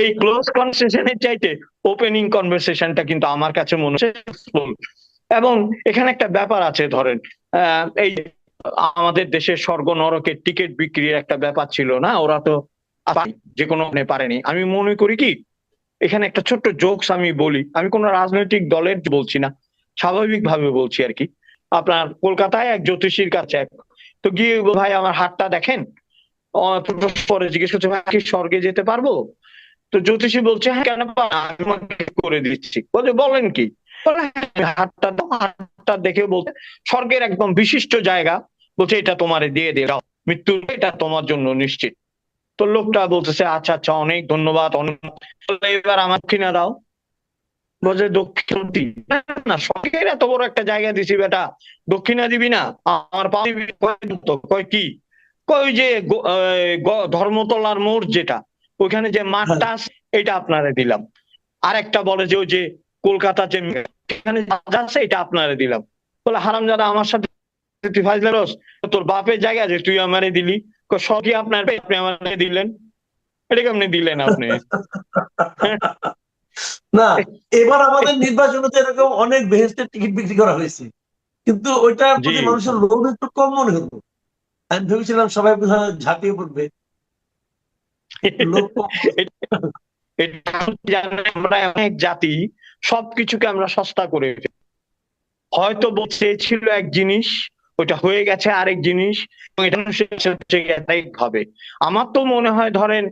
এই ক্লোজ কনভারসেশনের চাইতে ওপেনিং কনভারসেশনটা কিন্তু আমার কাছে মনে হচ্ছে। এবং এখানে একটা ব্যাপার আছে, ধরেন এই আমাদের দেশের স্বর্গ নরকের টিকিট বিক্রির একটা ব্যাপার ছিল না, ওরা তো যে কোনো পারেনি। আমি মনে করি কি, এখানে একটা ছোট্ট জোকস আমি বলি, আমি কোনো রাজনৈতিক দলের বলছি না, স্বাভাবিকভাবে বলছি আর কি। আপনার কলকাতায় এক জ্যোতিষীর কাছে তো গিয়ে, ভাই আমার হাতটা দেখেন, পরে জিজ্ঞেস করছে ভাই কি স্বর্গে যেতে পারবো? তো জ্যোতিষী বলছে হ্যাঁ কেন, করে দিচ্ছি। বলছে বলেন কি? হাতটা দেখে বলতে স্বর্গের একদম বিশিষ্ট জায়গা, বলছে এটা তোমারে দিয়ে দাও, মৃত্যু এটা তোমার জন্য নিশ্চিত। তো লোকটা বলতেছে আচ্ছা আচ্ছা অনেক ধন্যবাদ, অনেক, এবার আমার কিনা দাও। বলছে দক্ষিণ দিবি না, সরকারের এত বড় একটা জায়গা দিছি বেটা, দক্ষিণা দিবি না? আমার পা দিবি? কয় কি? কয় ওই যে ধর্মতলার মোড় যেটা, ওইখানে যে মাঠটা আছে এটা আপনারে দিলাম। আর একটা বলে যে ওই যে কলকাতা যে এখানে আছে এটা আপনারে দিলাম। বলে হারামজাদা আমার সাথে তুই ফাজলারস, তোর বাপের জায়গা যে তুই আমারে দিলি, সবই আপনার, আপনি আমারে দিলেন, এটা কেমনি দিলেন আপনি? না, এবার আমাদের নির্বাচনে তো এরকম অনেক বেহেস্টের টিকিট বিক্রি করা হয়েছে, কিন্তু ওইটার জি। প্রতি মানুষের লোভ একটু কম মনে হতো। আমি ভেবেছিলাম সবাই বোধহয় ঝাঁপিয়ে পড়বে, লোভ কম। এটা জানেন, আমরা অনেক জাতি সবকিছুকে আমরা সস্তা করে ফেলি। হয়তো চেয়েছিল এক জিনিস, ওটা হয়ে গেছে আরেক জিনিস, এবং এটা ভাবে। আমার তো মনে হয় ধরেন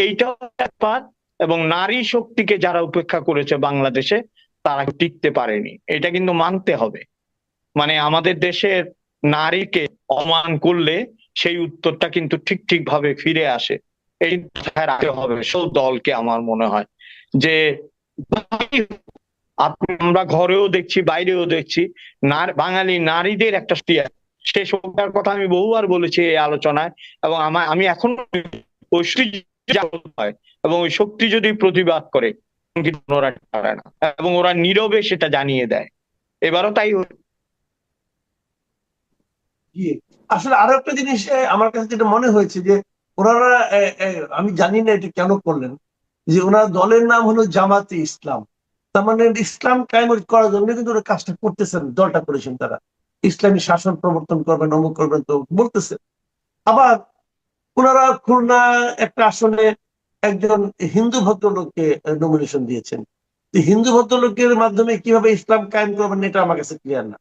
এইটাও ব্যাপার, এবং নারী শক্তিকে যারা উপেক্ষা করেছে বাংলাদেশে তারা টিকতে পারেনি, এটা কিন্তু মানতে হবে। মানে আমাদের দেশের নারীকে অপমান করলে সেই উত্তরটা কিন্তু ঠিক ঠিক ভাবে ফিরে আসে। এই মাথায় রাখতে হবে সব দলকে, আমার মনে হয় যে আমরা ঘরেও দেখছি বাইরেও দেখছি বাঙালি নারীদের একটা সে শক্তির কথা আমি বহুবার বলেছি এই আলোচনায়, এবং আমি এখন ওই হয় এবং ওই শক্তি যদি প্রতিবাদ করে কিন্তু ওরা পারে না, এবং ওরা নীরবে সেটা জানিয়ে দেয়। এবারও তাই জি, আসলে আরো একটা জিনিস আমার কাছে যেটা মনে হয়েছে যে ওনারা আমি জানি না এটা কেন করলেন, যে ওনার দলের নাম হলো জামাতে ইসলাম। তার মানে ইসলাম কায়েম করার জন্য কিন্তু ওরা কাজটা করতেছেন, দলটা করেছেন তারা, ইসলামী শাসন প্রবর্তন করবেন, অমুক করবেন, তো বলতেছেন। আবার ওনারা খুলনা একটা আসনে একজন হিন্দু ভদ্রলোককে নমিনেশন দিয়েছেন। হিন্দু ভদ্রলোকের মাধ্যমে কিভাবে ইসলাম কায়েম করবেন এটা আমার কাছে ক্লিয়ার না।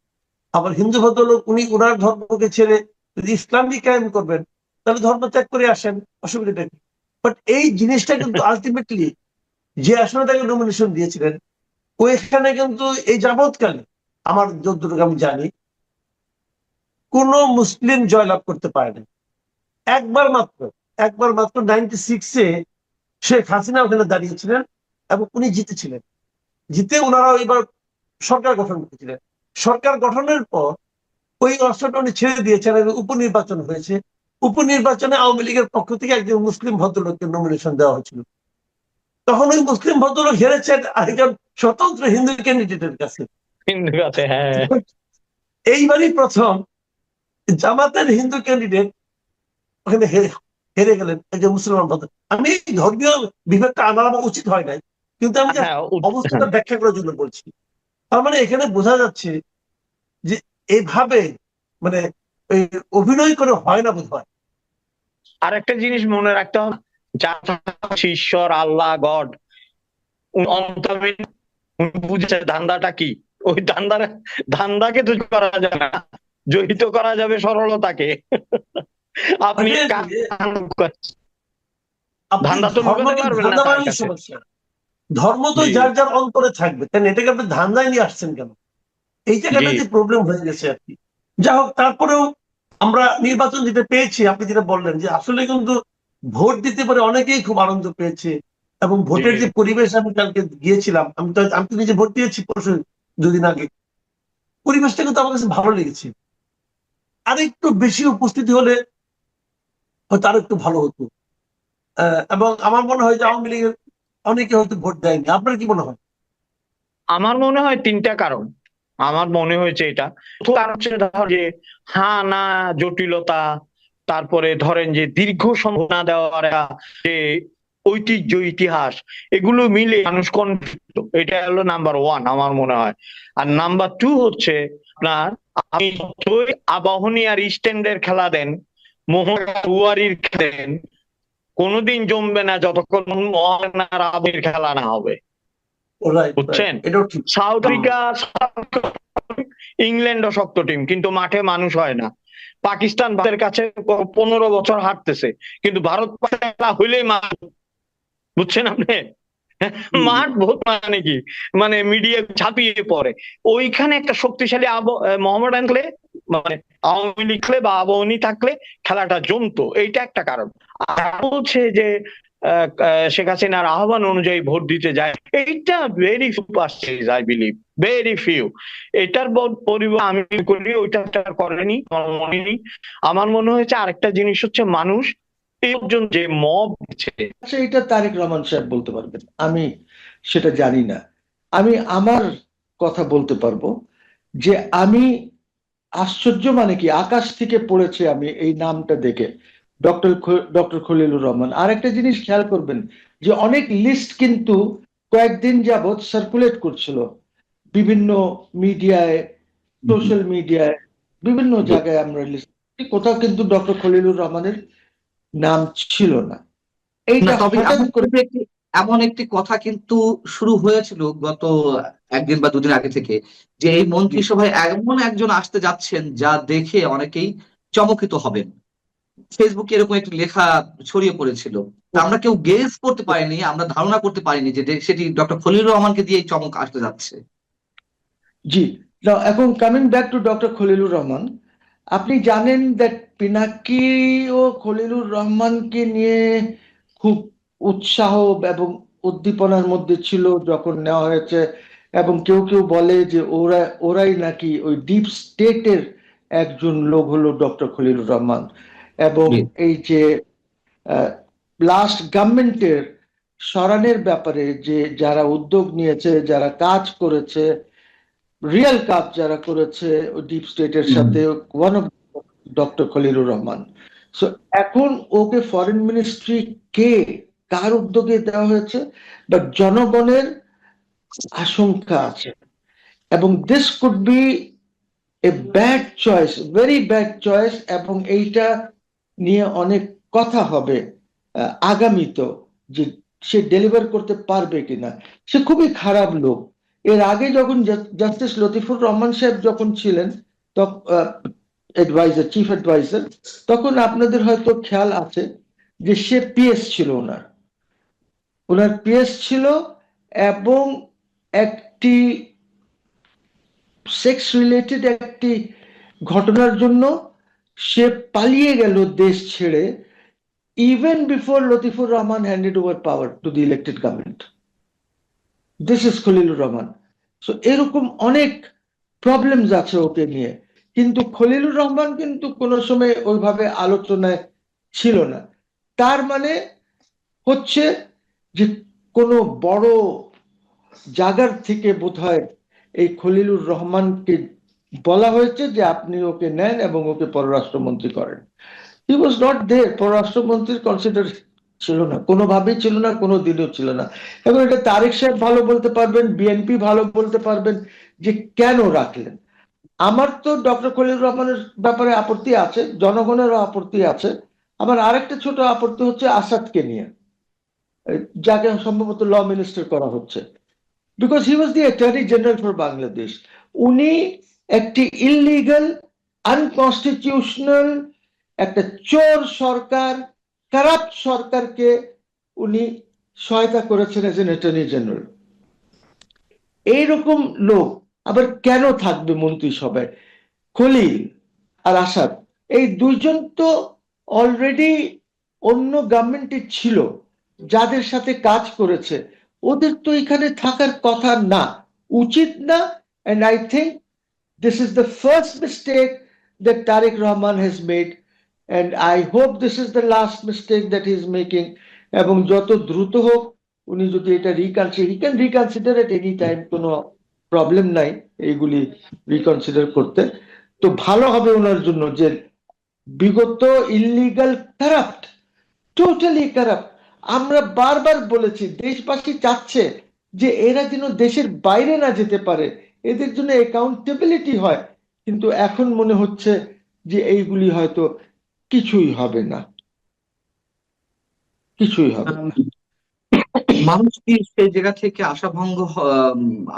আবার হিন্দু ভদ্রলোক উনি ওনার ধর্মকে ছেড়ে যদি ইসলামই কায়েম করবেন তাহলে ধর্ম ত্যাগ করে আসেন, অসুবিধাটা কি? বাট এই জিনিসটা কিন্তু আলটিমেটলি যে আসলে তাকে নমিনেশন দিয়েছিলেন ওইখানে কিন্তু এই যাবৎকালে আমার যতটুকু আমি জানি কোন মুসলিম জয়লাভ করতে পারেনি। একবার মাত্র 96-এ শেখ হাসিনা ওখানে দাঁড়িয়েছিলেন এবং উনি জিতেছিলেন। জিতে ওনারা এবার সরকার গঠন করেছিলেন। সরকার গঠনের পর ওই অস্ত্রটা উনি ছেড়ে দিয়েছেন এবং উপনির্বাচন হয়েছে। উপনির্বাচনে আওয়ামী লীগের পক্ষ থেকে একজন মুসলিম ভদ্রলোককে নমিনেশন দেওয়া হয়েছিল। তখন ওই মুসলিম ভদ্রলোক হেরেছেন আরেকজন স্বতন্ত্র হিন্দু ক্যান্ডিডেটের কাছে। হিন্দু আছে, হ্যাঁ। এইবারই প্রথম জামাতের হিন্দু ক্যান্ডিডেট ওখানে হেরে গেলেন একজন মুসলমান ভদ্র। আমি ধর্মীয় বিভেদটা আনা উচিত হয় নাই, কিন্তু আমি অবস্থাটা ব্যাখ্যা করার জন্য বলছি। তার মানে এখানে বোঝা যাচ্ছে যে এইভাবে মানে অভিনয় করে হয় না বোধ হয়। আর একটা জিনিস মনে রাখতে হবে, ঈশ্বর, আল্লাহ, গড বুঝেছে ধান্দাটা কি। ওই ধান্দাকে তো করা যাবে না, জড়িত করা যাবে সরলতাকে। আপনি ধান্দা তো লুকাতে পারবেন না তার কাছে। ধর্ম তো যার যার অন্তরে থাকবে, তাই এটাকে আপনি ধান্দায় নিয়ে আসছেন কেন? এই জায়গাটা যে প্রবলেম হয়ে গেছে আর কি। যা হোক, তারপরেও আমরা নির্বাচন দিতে পেয়েছি। আপনি যেটা বললেন যে আসলে কিন্তু ভোট দিতে পারে অনেকেই খুব আনন্দ পেয়েছে, এবং ভোটের যে পরিবেশ, আমি কালকে গিয়েছিলাম, আমি তো নিজে ভোট দিয়েছি পরশু 2 দিন আগে। পরিবেশটা কিন্তু আমার কাছে ভালো লেগেছে। আর একটু বেশি উপস্থিতি হলে হয়তো আরো একটু ভালো হতো। এবং আমার মনে হয় যে আওয়ামী লীগের অনেকে হয়তো ভোট দেয়নি। আপনার কি মনে হয়? আমার মনে হয় 3টা কারণ। আমার মনে হয়েছে এটা কারণ হচ্ছে যে হ্যাঁ না জটিলতা, তারপরে ধরেন যে দীর্ঘ সময় না দেওয়ার যে ঐতিহ্য ইতিহাস, এগুলো মিলে মানুষ কনফিউজ। এটা হলো নাম্বার 1 আমার মনে হয়। আর নাম্বার 2 হচ্ছে আপনার, আপনি আবাহনী আর ইস্টার্নের খেলা দেন, মোহনবাগান দেন, কোনোদিন জমবে না যতক্ষণ মোহন আর আবির খেলা না হবে। বুঝছেন? সাউথ আফ্রিকা, ইংল্যান্ডও শক্ত টিম, কিন্তু মাঠে মানুষ হয় না। পাকিস্তান ভারতের কাছে 15 বছর হারতেছে, কিন্তু ভারত খেলা হইলেই মাঠ। বুঝছেন আপনি? মাঠ বহুত মানে কি, মানে মিডিয়া ছাপিয়ে পড়ে। ওইখানে একটা শক্তিশালী মোহামেডান খেলে মানে আওয়ামী লীগ থাকলে বা আবাহনী থাকলে খেলাটা জমতো, এইটা একটা কারণ। আর হচ্ছে যে শেখ হাসিনার আহ্বান অনুযায়ী ভোট দিতে যায়, এইটা very superstitious, I believe, very few. এটার পরিবর্তে আমি করি ওইটা করেনি, আমার মনে নেই। আমার মনে হয়েছে আরেকটা জিনিস হচ্ছে মানুষ এই পর্যন্ত যে মব আচ্ছা, এটা তারেক রহমান সাহেব বলতে পারবেন, আমি সেটা জানি না। আমি আমার কথা বলতে পারবো যে আমি আশ্চর্য, মানে কি আকাশ থেকে পড়েছে আমি এই নামটা দেখে, ডক্টর খলিলুর রহমান। আর একটা জিনিস খেয়াল করবেন যে অনেক লিস্ট কিন্তু কয়েকদিন যাবৎ সার্কুলেট করছিল বিভিন্ন মিডিয়ায়, সোশ্যাল মিডিয়ায়, বিভিন্ন জায়গায় আমরা লিস্ট, কোথাও কিন্তু ডক্টর খলিলুর রহমানের নাম ছিল না। না, এইটা তবে হঠাৎ করে এমন একটি কথা কিন্তু শুরু হয়েছিল গত একদিন বা দুদিন আগে থেকে, যে এই মন্ত্রিসভায় এমন একজন আসতে যাচ্ছেন যা দেখে অনেকেই চমকিত হবেন। ফেসবুকে এরকম একটি লেখা ছড়িয়ে পড়েছিল। তা আমরা কেউ গেস করতে পারিনি, আমরা ধারণা করতে পারিনি যে সেটি ডক্টর খলিলুর রহমানকে দিয়ে এই চমক আসতে যাচ্ছে। জি। Now, এখন coming back to doctor Khalilur Rahman, আপনি জানেন দ্যাট পিনাকি ও খলিলুর রহমানকে নিয়ে খুব উৎসাহ এবং উদ্দীপনার মধ্যে ছিল যখন নেওয়া হয়েছে, এবং কেউ কেউ বলে যে ওরাই নাকি ওই ডিপ স্টেটের একজন লোক হলো ডক্টর খলিলুর রহমান। এবং জি। এই যে লাস্ট গভর্নমেন্টের সরানের ব্যাপারে যে যারা উদ্যোগ নিয়েছে, যারা কাজ করেছে, রিয়েল কাজ যারা করেছে ডিপ স্টেটের সাথে, one of doctor Khalilur Rahman. So এখন ওকে ফরেন মিনিস্ট্রি কার উদ্যোগে দেওয়া হয়েছে, বাট জনগণের আশঙ্কা আছে, এবং this could B a bad choice, very bad choice, এবং এইটা নিয়ে অনেক কথা হবে আগামীতে, যে সে ডেলিভার করতে পারবে কিনা। সে খুবই খারাপ লোক। এর আগে যখন জাস্টিস লতিফুর রহমান সাহেব যখন ছিলেন অ্যাডভাইজার, চিফ অ্যাডভাইজার, তখন আপনাদের হয়তো খেয়াল আছে যে সে পিএস ছিল, ওনার পিএস ছিল, এবং একটি সেক্স রিলেটেড একটি ঘটনার জন্য সে পালিয়ে গেল দেশ ছেড়ে, even before Latifur Rahman handed over power to the elected government. This is Khalilur Rahman. So এরকম অনেক প্রবলেমস আছে ওকে নিয়ে, কিন্তু খলিলুর রহমান কিন্তু কোনো সময় ওইভাবে আলোচনায় ছিল না। তার মানে হচ্ছে যে কোনো বড় জায়গার থেকে বোধহয় এই খলিলুর রহমানকে বলা হয়েছে যে আপনি ওকে নেন এবং ওকে পররাষ্ট্রমন্ত্রী করেন। হি ওয়াজ নট দেয়ার, পররাষ্ট্রমন্ত্রীর কনসিডার ছিল না, কোনোভাবেই ছিল না, কোনো দিনও ছিল না। এবং এটা তারেক সাহেব ভালো বলতে পারবেন, বিএনপি ভালো বলতে পারবেন যে কেন রাখলেন। আমার তো ডক্টর খলিলুর রহমানের ব্যাপারে আপত্তি আছে, জনগণেরও আপত্তি আছে। আমার আরেকটা ছোট আপত্তি হচ্ছে আসাদকে নিয়ে, যাকে সম্ভবত ল মিনিস্টার করা হচ্ছে, because he was the attorney general for Bangladesh. উনি একটি ইললিগাল, আনকনস্টিটিউশনাল, একটা চোর সরকার, কারাপ্ট সরকারকে উনি সহায়তা করেছেন এজ এন অ্যাটর্নি জেনারেল। এইরকম লোক আবার কেন থাকবে মন্ত্রিসভায়? খলিল আর আসাদ, এই দুইজন তো অলরেডি অন্য গভর্নমেন্টে ছিল, যাদের সাথে কাজ করেছে, ওদের তো এখানে থাকার কথা না, উচিত না। And I think this is the first mistake that Tariq Rahman has made, and I hope this is the last mistake that he is making. এবং যত দ্রুত হোক উনি যদি এটা he can reconsider at any time, কোনো problem নাই এইগুলি রিকনসিডার করতে। তো ভালো হবে ওনার জন্য যে বিগত ইললিগাল, কারাপ্ট, টোটালি কারাপ্ট, আমরা বারবার বলেছি দেশবাসী চাচ্ছে যে এরা যেন দেশের বাইরে না যেতে পারে, এদের জন্য অ্যাকাউন্টেবিলিটি হয়, কিন্তু এখন মনে হচ্ছে যে এইগুলি হয়তো কিছুই হবে না, কিছুই হবে না। মানুষ কি সেই জায়গা থেকে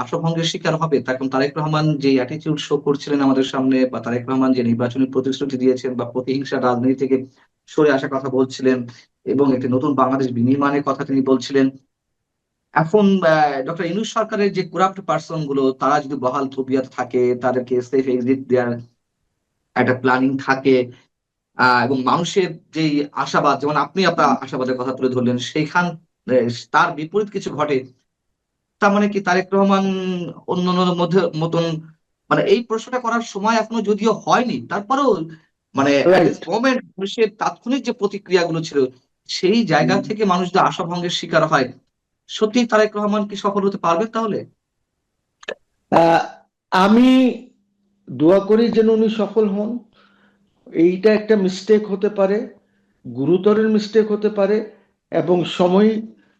আশাভঙ্গের শিকার হবে? তখন তারেক রহমান যে অ্যাটিটিউড শো করছিলেন আমাদের সামনে, বা তারেক রহমান যে নির্বাচনী প্রতিশ্রুতি দিয়েছেন বা প্রতিহিংসা রাজনীতি থেকে সরে আসার কথা বলছিলেন এবং একটি নতুন বাংলাদেশ বিনির্মাণের কথা তিনি বলছিলেন, এখন ডক্টর ইউনূস সরকারের যে করাপ্ট পার্সন গুলো, তারা যদি বহাল তবিয়ত থাকে, তাদেরকে সেফ এক্সিট দেওয়ার একটা প্ল্যানিং থাকে, এবং মানুষের যে আশাবাদ, যেমন আপনি আপনার আশাবাদের কথা তুলে ধরলেন, সেইখান তার বিপরীত কিছু ঘটে, তার মানে কি তারেক রহমান অন্যান্যদের মধ্যে মতন, মানে এই প্রশ্নটা করার সময় এখনো যদিও হয়নি, তারপরেও মানে রাইট। মোমেন্ট মানুষের তাৎক্ষণিক যে প্রতিক্রিয়াগুলো ছিল, সেই জায়গা থেকে মানুষ যদি আশাভঙ্গের শিকার হয়, সত্যি তারেক রহমান কি সফল হতে পারবেন তাহলে? আমি দোয়া করি যেন উনি সফল হন। এইটা একটা মিস্টেক হতে পারে, গুরুতরের মিস্টেক হতে পারে, এবং সময়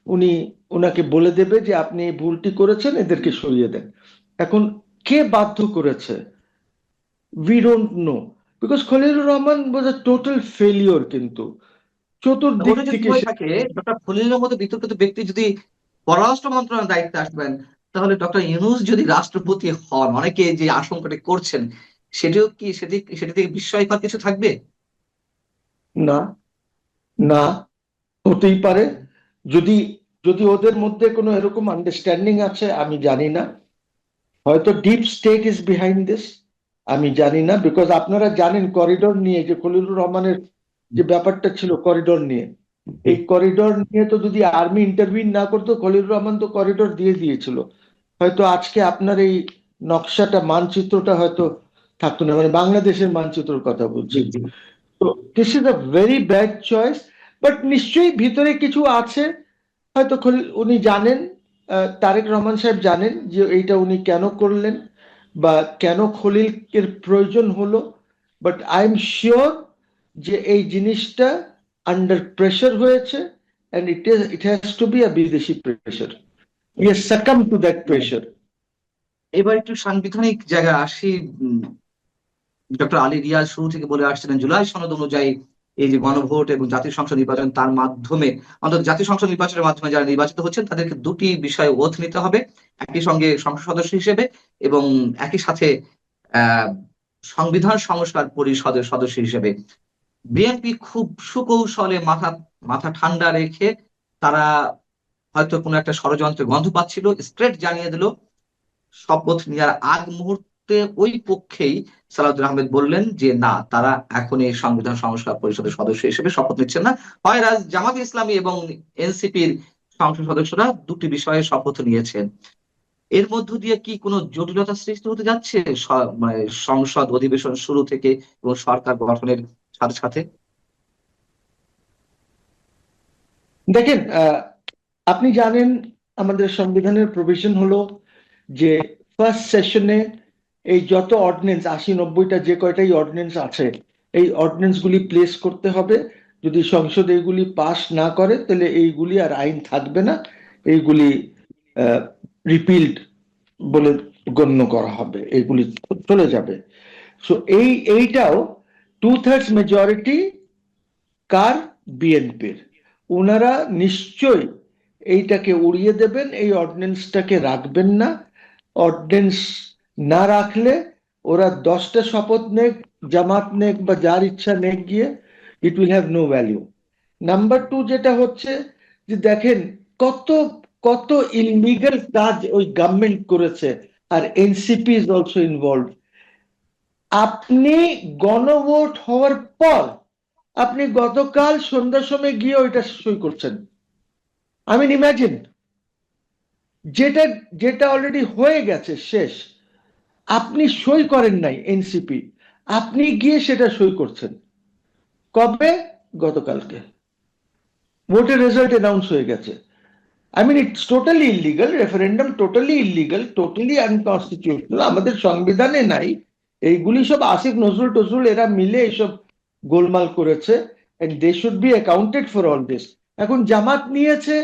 উনি ওনাকে বলে দেবে যে আপনি এই ভুলটি করেছেন, এদেরকে সরিয়ে দেন। এখন কে বাধ্য করেছে? We don't know, because Khalilur Rahman was a total failure. কিন্তু চতুর্দিক ওটা যদি থেকে হয়ে থাকে, ডক্টর খলিলের মতো বিতর্কিত ব্যক্তি যদি পররাষ্ট্র মন্ত্রণালয়ের দায়িত্বে আসবেন, তাহলে ডক্টর ইউনূস যদি রাষ্ট্রপতি হন, অনেকে যে আশঙ্কাটা করছেন, সেটিও কি সেটি থেকে বিস্ময়কর কিছু থাকবে? না, না হতেই পারে। যদি যদি ওদের মধ্যে কোনো এরকম আন্ডারস্ট্যান্ডিং আছে, আমি জানি না। হয়তো deep state is behind this, আমি জানি না। বিকজ আপনারা জানেন করিডোর নিয়ে যে খলিলুর রহমানের যে ব্যাপারটা ছিল করিডোর নিয়ে, এই করিডোর নিয়ে তো যদি আর্মি ইন্টারভিউ না করতো, খলিলুর রহমান তো করিডোর দিয়ে দিয়েছিল, হয়তো আজকে আপনার এই নকশাটা, মানচিত্রটা হয়তো থাকতো না। মানে বাংলাদেশের মানচিত্রের কথা বলছি। তো this is a very bad choice, but নিশ্চয়ই ভিতরে কিছু আছে। হয়তো উনি জানেন, তারেক রহমান সাহেব জানেন যে এইটা উনি কেন করলেন বা কেন খলিলের প্রয়োজন হলো। বাট আই এম শিওর যে এই জিনিসটা আন্ডার প্রেশার হয়েছে, and it has to be a বিদেশি pressure. We have succumbed to that pressure. এবার একটু সাংবিধানিক জায়গায় আসি। ডক্টর আলী রিয়াজ শুরু থেকে বলে আসছিলেন, জুলাই সনদ অনুযায়ী এই যে গণভোট এবং জাতীয় সংসদ নির্বাচন, তার মাধ্যমে অন্তত জাতীয় সংসদ নির্বাচনের মাধ্যমে যারা নির্বাচিত হচ্ছেন তাদেরকে দুটি বিষয়ে ওথ নিতে হবে, একই সঙ্গে সংসদ সদস্য হিসেবে এবং একই সাথে আহ সংবিধান সংস্কার পরিষদের সদস্য হিসেবে। বিএনপি খুব সুকৌশলে মাথা মাথা ঠান্ডা রেখে তারা হয়তো কোনো একটা ষড়যন্ত্রের গন্ধ পাচ্ছিল, স্ট্রেট জানিয়ে দিল শপথ নেওয়ার আগ মুহূর্তে ওই পক্ষেই সালাউদ্দিন আহমেদ বললেন যে না, তারা এখন এই সংবিধান সংস্কার পরিষদের সদস্য হিসেবে শপথ নিচ্ছেন না। হয় জামাত ইসলামী এবং এনসিপির সংসদ সদস্যরা দুটি বিষয়ে শপথ নিয়েছেন। এর মধ্য দিয়ে কি কোনো জটিলতা সৃষ্টি হতে যাচ্ছে মানে সংসদ অধিবেশন শুরু থেকে এবং সরকার গঠনের সাথে সাথে? দেখেন, আপনি জানেন আমাদের সংবিধানের প্রভিশন হলো যে ফার্স্ট সেশনে এই যত অর্ডিন্যান্স 80-90টা যে কয়টাই অর্ডিন্যান্স আছে, এই অর্ডিন্যান্স গুলি প্লেস করতে হবে। যদি সংসদ এইগুলি পাস না করে, তাহলে এইগুলি আর আইন থাকবে না, এইগুলি রিপিল্ড বলে গণ্য করা হবে, এইগুলি চলে যাবে। সো এইটাও 2/3 মেজরিটি কার? বিএনপির। ওনারা নিশ্চয়ই এইটাকে উড়িয়ে দেবেন, এই অর্ডিন্যান্সটাকে রাখবেন না। অর্ডিন্যান্স না রাখলে ওরা 10টা শপথ নেক, জামাত নেক বা যার ইচ্ছা নেক গিয়ে, it will have no value. Number 2 যেটা হচ্ছে যে দেখেন কত কত ইললিগাল কাজ ওই গভর্নমেন্ট করেছে, আর এনসিপি ইজ অলসো ইনভলভ। আপনি গণভোট হওয়ার পর আপনি গতকাল সন্ধ্যার সময় গিয়ে ওইটা সই করছেন। আমি ইমাজিন যেটা যেটা অলরেডি হয়ে গেছে, শেষ, আপনি সই করেন নাই এনসিপি, আপনি গিয়ে সেটা সই করছেন। কবে? গতকালকে ভোটের রেজাল্ট অ্যানাউন্স হয়ে গেছে। I mean, it's totally illegal. Referendum totally illegal, totally unconstitutional. আমাদের সংবিধানে নাই। এইগুলি সব আসিফ নজরুল টজরুল এরা মিলে এইসব গোলমাল করেছে, and they should be accounted for all this. এখন জামাত নিয়েছে,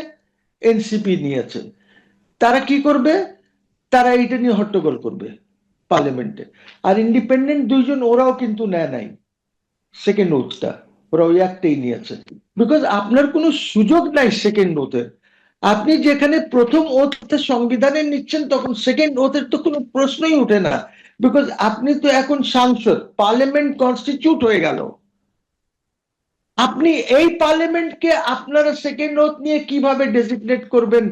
এনসিপি নিয়েছে, তারা কি করবে? তারা এইটা নিয়ে হট্টগোল করবে পার্লামেন্টে। আর ইন্ডিপেন্ডেন্ট দুইজন ওরাও কিন্তু নেয় নাই সেকেন্ড ওথটা, ওরা ওই একটাই নিয়েছে। বিকজ আপনার কোনো সুযোগ নাই সেকেন্ড ওথের। আপনি যেখানে প্রথম ওথ সংবিধানে নিচ্ছেন, তখন সেকেন্ড ওথের তো কোনো প্রশ্নই উঠে না, বিকজ আপনি তো এখন সাংসদ, পার্লামেন্ট কনস্টিটিউট হয়ে গেল। আপনি এই পার্লামেন্টকে আপনারা সেকেন্ড ওথ নিয়ে কিভাবে ডেজিগনেট করবেন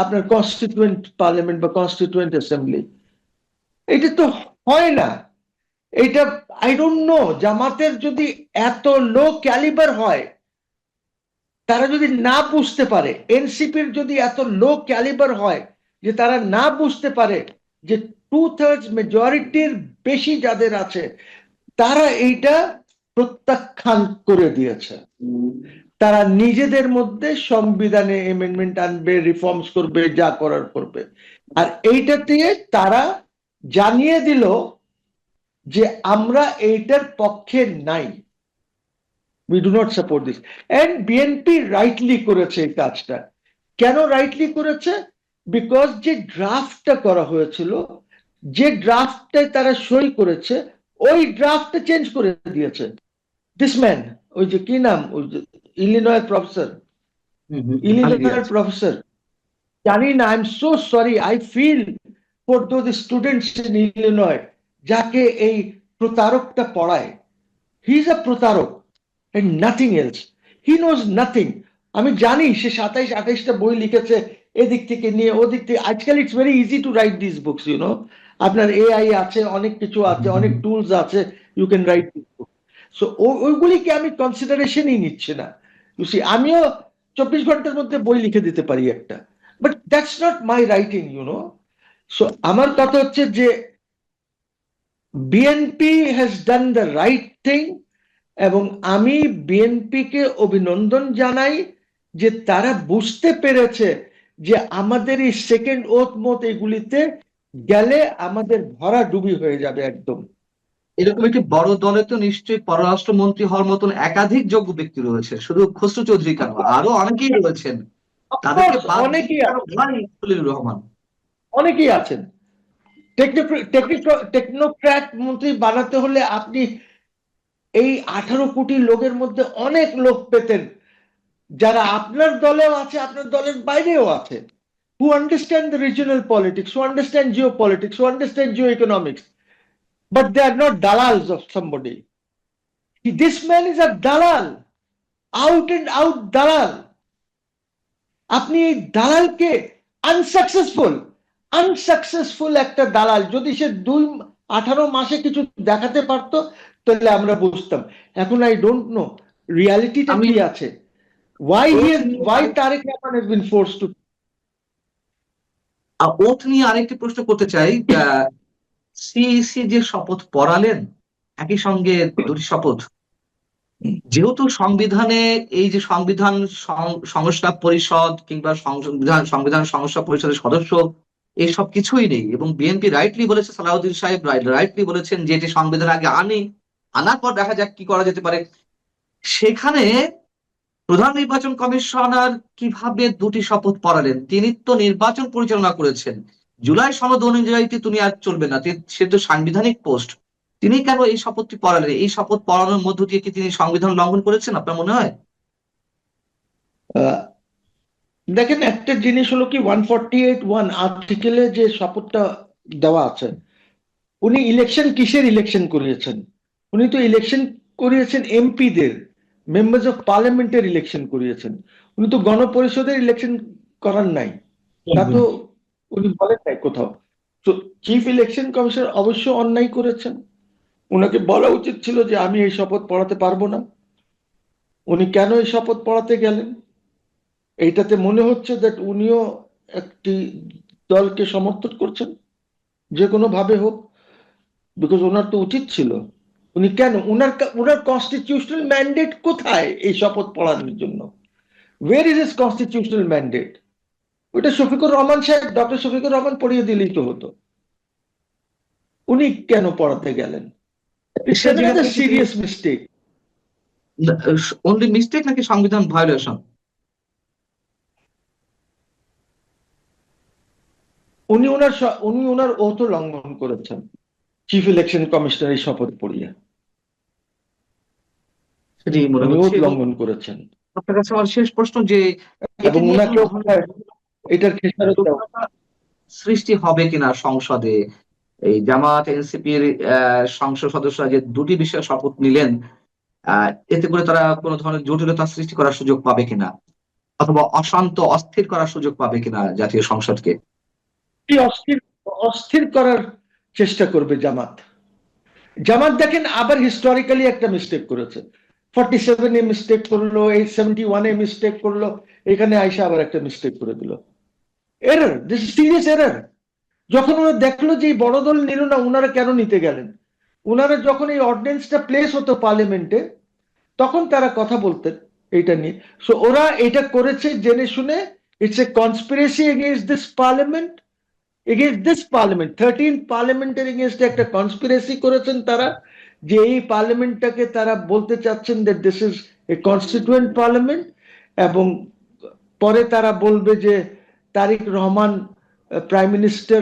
আপনার কনস্টিটিউয়েন্ট পার্লামেন্ট বা কনস্টিটিউয়েন্ট অ্যাসেম্বলি? এটা তো হয় না। এটা আই ডোন্ট নো, জামাতের যদি এত লো ক্যালিবার হয়, তারা যদি না বুঝতে পারে, এনসিপির যদি এত লো ক্যালিবার হয় যে তারা না বুঝতে পারে যে 2/3 মেজরিটির বেশি যাদের আছে তারা এইটা প্রত্যাখ্যান করে দিয়েছে। তারা নিজেদের মধ্যে সংবিধানে এমেন্ডমেন্ট আনবে, রিফর্মস করবে, যা করার করবে। আর এইটা দিয়ে তারা জানিয়ে দিল যে আমরা এইটার পক্ষে নাই, we do not support this. And BNP rightly করেছে এই কাজটা। কেন রাইটলি করেছে? বিকজ যে ড্রাফটটা করা হয়েছিল, যে ড্রাফটে তারা সই করেছে, ওই ড্রাফটটা চেঞ্জ করে দিয়েছে দিস ম্যান, ওই যে কি নাম, ওই যে ইলিনয়ের প্রফেসর, ইলিনয়ের প্রফেসর, জানি না, I am so sorry, I feel for those students in Illinois যাকে এই প্রতারকটা পড়ায়। হি ইজ আ প্রতারক and nothing else. He knows nothing. আমি জানি সে 27-28টা বই লিখেছে, এদিক থেকে নিয়ে ওদিক থেকে। আজকাল it's very easy to write this books, you know, আপনার এআই আছে, অনেক কিছু আছে, অনেক টুলস আছে, you can write this book. So ওইগুলিকে আমি কনসিডারেশনই নিচ্ছি না। ইউ সি, আমিও 24 ঘন্টার মধ্যে বই লিখে দিতে পারি একটা, but that's not my writing, you know. So আমার কথা হচ্ছে যে BNP has done the right thing, এবং আমি বিএনপিকে অভিনন্দন জানাই যে তারা বুঝতে পেরেছে যে আমাদের এই সেকেন্ড ওথ মত এগুলিতে গেলে আমাদের ভরা ডুবি হয়ে যাবে একদম। এরকম একটি বড় দলে তো নিশ্চয়ই পররাষ্ট্রমন্ত্রী হওয়ার মতন একাধিক যোগ্য ব্যক্তি রয়েছে, শুধু খসরু চৌধুরী কেন, আরো অনেকেই রয়েছেন। তাদেরকে বাদ দিয়ে অনেকেই কেন ভাই খলিলুর রহমান? অনেকেই আছেন। টেকনোক্র্যাট মন্ত্রী বানাতে হলে আপনি এই 18 কোটি লোকের মধ্যে অনেক লোক পেতেন যারা আপনার দলেও আছে, আপনার দলের বাইরেও আছে, who understand the regional politics, who understand geopolitics, who understand geoeconomics, but they are not dalals of somebody. This man is a dalal, out and out dalal. আপনি এই দালালকে আনসাকসেসফুল একটা দালাল, যদি সে 18 মাসে কিছু দেখাতে পারতো তাহলে আমরা বুঝতাম। এখন আই ডোন্ট নো রিয়ালিটিটা কি আছে, why Tariq Rahman has been forced to। Oath নিয়ে আরেকটি প্রশ্ন করতে চাই। সিইসি যে শপথ পড়ালেন, একই সঙ্গে দুটি শপথ, যেহেতু সংবিধানে এই যে সংবিধান সংস্কার পরিষদ কিংবা সংবিধান সংস্কার পরিষদের সদস্য এইসব কিছুই নেই, এবং বিএনপি রাইটলি বলেছে, সালাউদ্দিন সাহেব রাইটলি বলেছেন যে এটি সংবিধান আগে আনার পর দেখা যাক কি করা যেতে পারে। সেখানে প্রধান নির্বাচন কমিশনার কিভাবে দুটি শপথ পড়ালেন? তিনি তো নির্বাচন পরিচালনা করেছেন, জুলাই সনদ অনুযায়ী তিনি আর চলবে না, সে তো সাংবিধানিক পোস্ট। তিনি কেন এই শপথটি পড়ালেন? এই শপথ পড়ানোর মধ্য দিয়ে কি তিনি সংবিধান লঙ্ঘন করেছেন আপনার মনে হয়? দেখেন, একটা জিনিস হলো কি, 148(1) আর্টিকেলে যে শপথটা দেওয়া আছে, উনি ইলেকশন কিসের ইলেকশন করিয়েছেন? উনি তো ইলেকশন করিয়েছেন এমপিদের, মেম্বার্স অফ পার্লামেন্টের ইলেকশন করিয়েছেন। উনি তো গণপরিষদের ইলেকশন করার নাই, তা তো উনি বলেন নাই কোথাও। তো চিফ ইলেকশন কমিশনার অবশ্য অন্যায় করেছেন, উনাকে বলা উচিত ছিল যে আমি এই শপথ পড়াতে পারবো না। উনি কেন এই শপথ পড়াতে গেলেন? এইটাতে মনে হচ্ছে দ্যাট উনিও একটি দলকে সমর্থন করছেন, যে কোনো ভাবে হোক, বিকজ ওনার তো উচিত ছিল। উনি কেন, উনার কনস্টিটিউশনাল ম্যান্ডেট কোথায় এই শপথ পড়ানোর জন্য? ওয়ের ইজ হিজ কনস্টিটিউশনাল ম্যান্ডেট? ওইটা শফিকুর রহমান সাহেব, ডক্টর শফিকুর রহমান পড়িয়ে দিলেই তো হতো। উনি কেন পড়াতে গেলেন? Serious mistake. অনলি মিস্টেক নাকি সংবিধান ভায়োলেশন? উনি ওনার ওথ লঙ্ঘন করেছেন চিফ ইলেকশন কমিশনার এই শপথ পড়িয়ে, সেটি মনে উনি হচ্ছে। ওথ লঙ্ঘন করেছেন। আপনার কাছে আমার শেষ প্রশ্ন, যে এবং উনাকে এটার খেসারত দেওয়া সৃষ্টি হবে কিনা সংসদে? এই জামাত এনসিপির সংসদ সদস্যরা যে দুটি বিষয়ে শপথ নিলেন, এতে করে তারা কোনো ধরনের জটিলতা সৃষ্টি করার সুযোগ পাবে কিনা, অথবা অশান্ত অস্থির করার সুযোগ পাবে কিনা জাতীয় সংসদকে? অস্থির করার চেষ্টা করবে জামাত। জামাত দেখেন আবার হিস্টোরিক্যালি একটা মিস্টেক করেছে, 47 এ মিস্টেক করলো, 71 এ মিস্টেক করলো, এখানে আইসা আবার একটা মিস্টেক করে দিল। Error, this is serious error. যখন ওরা দেখলো যে এই বড় দল নিল না, ওনারা কেন নিতে গেলেন? ওনারা যখন এই অর্ডিন্যান্সটা প্লেস হতো পার্লামেন্টে, তখন তারা কথা বলতেন এটা নিয়ে। সো ওরা এটা করেছে জেনে শুনে। It's a conspiracy against this parliament, against this parliament, 13 পার্লামেন্টের এগেইনস্টে একটা কনস্পিরেসি করেছেন তারা, যে এই পার্লামেন্টটাকে তারা বলতে চাচ্ছেন that this is a constituent parliament, এবং পরে তারা বলবে যে তারেক রহমান প্রাইম মিনিস্টার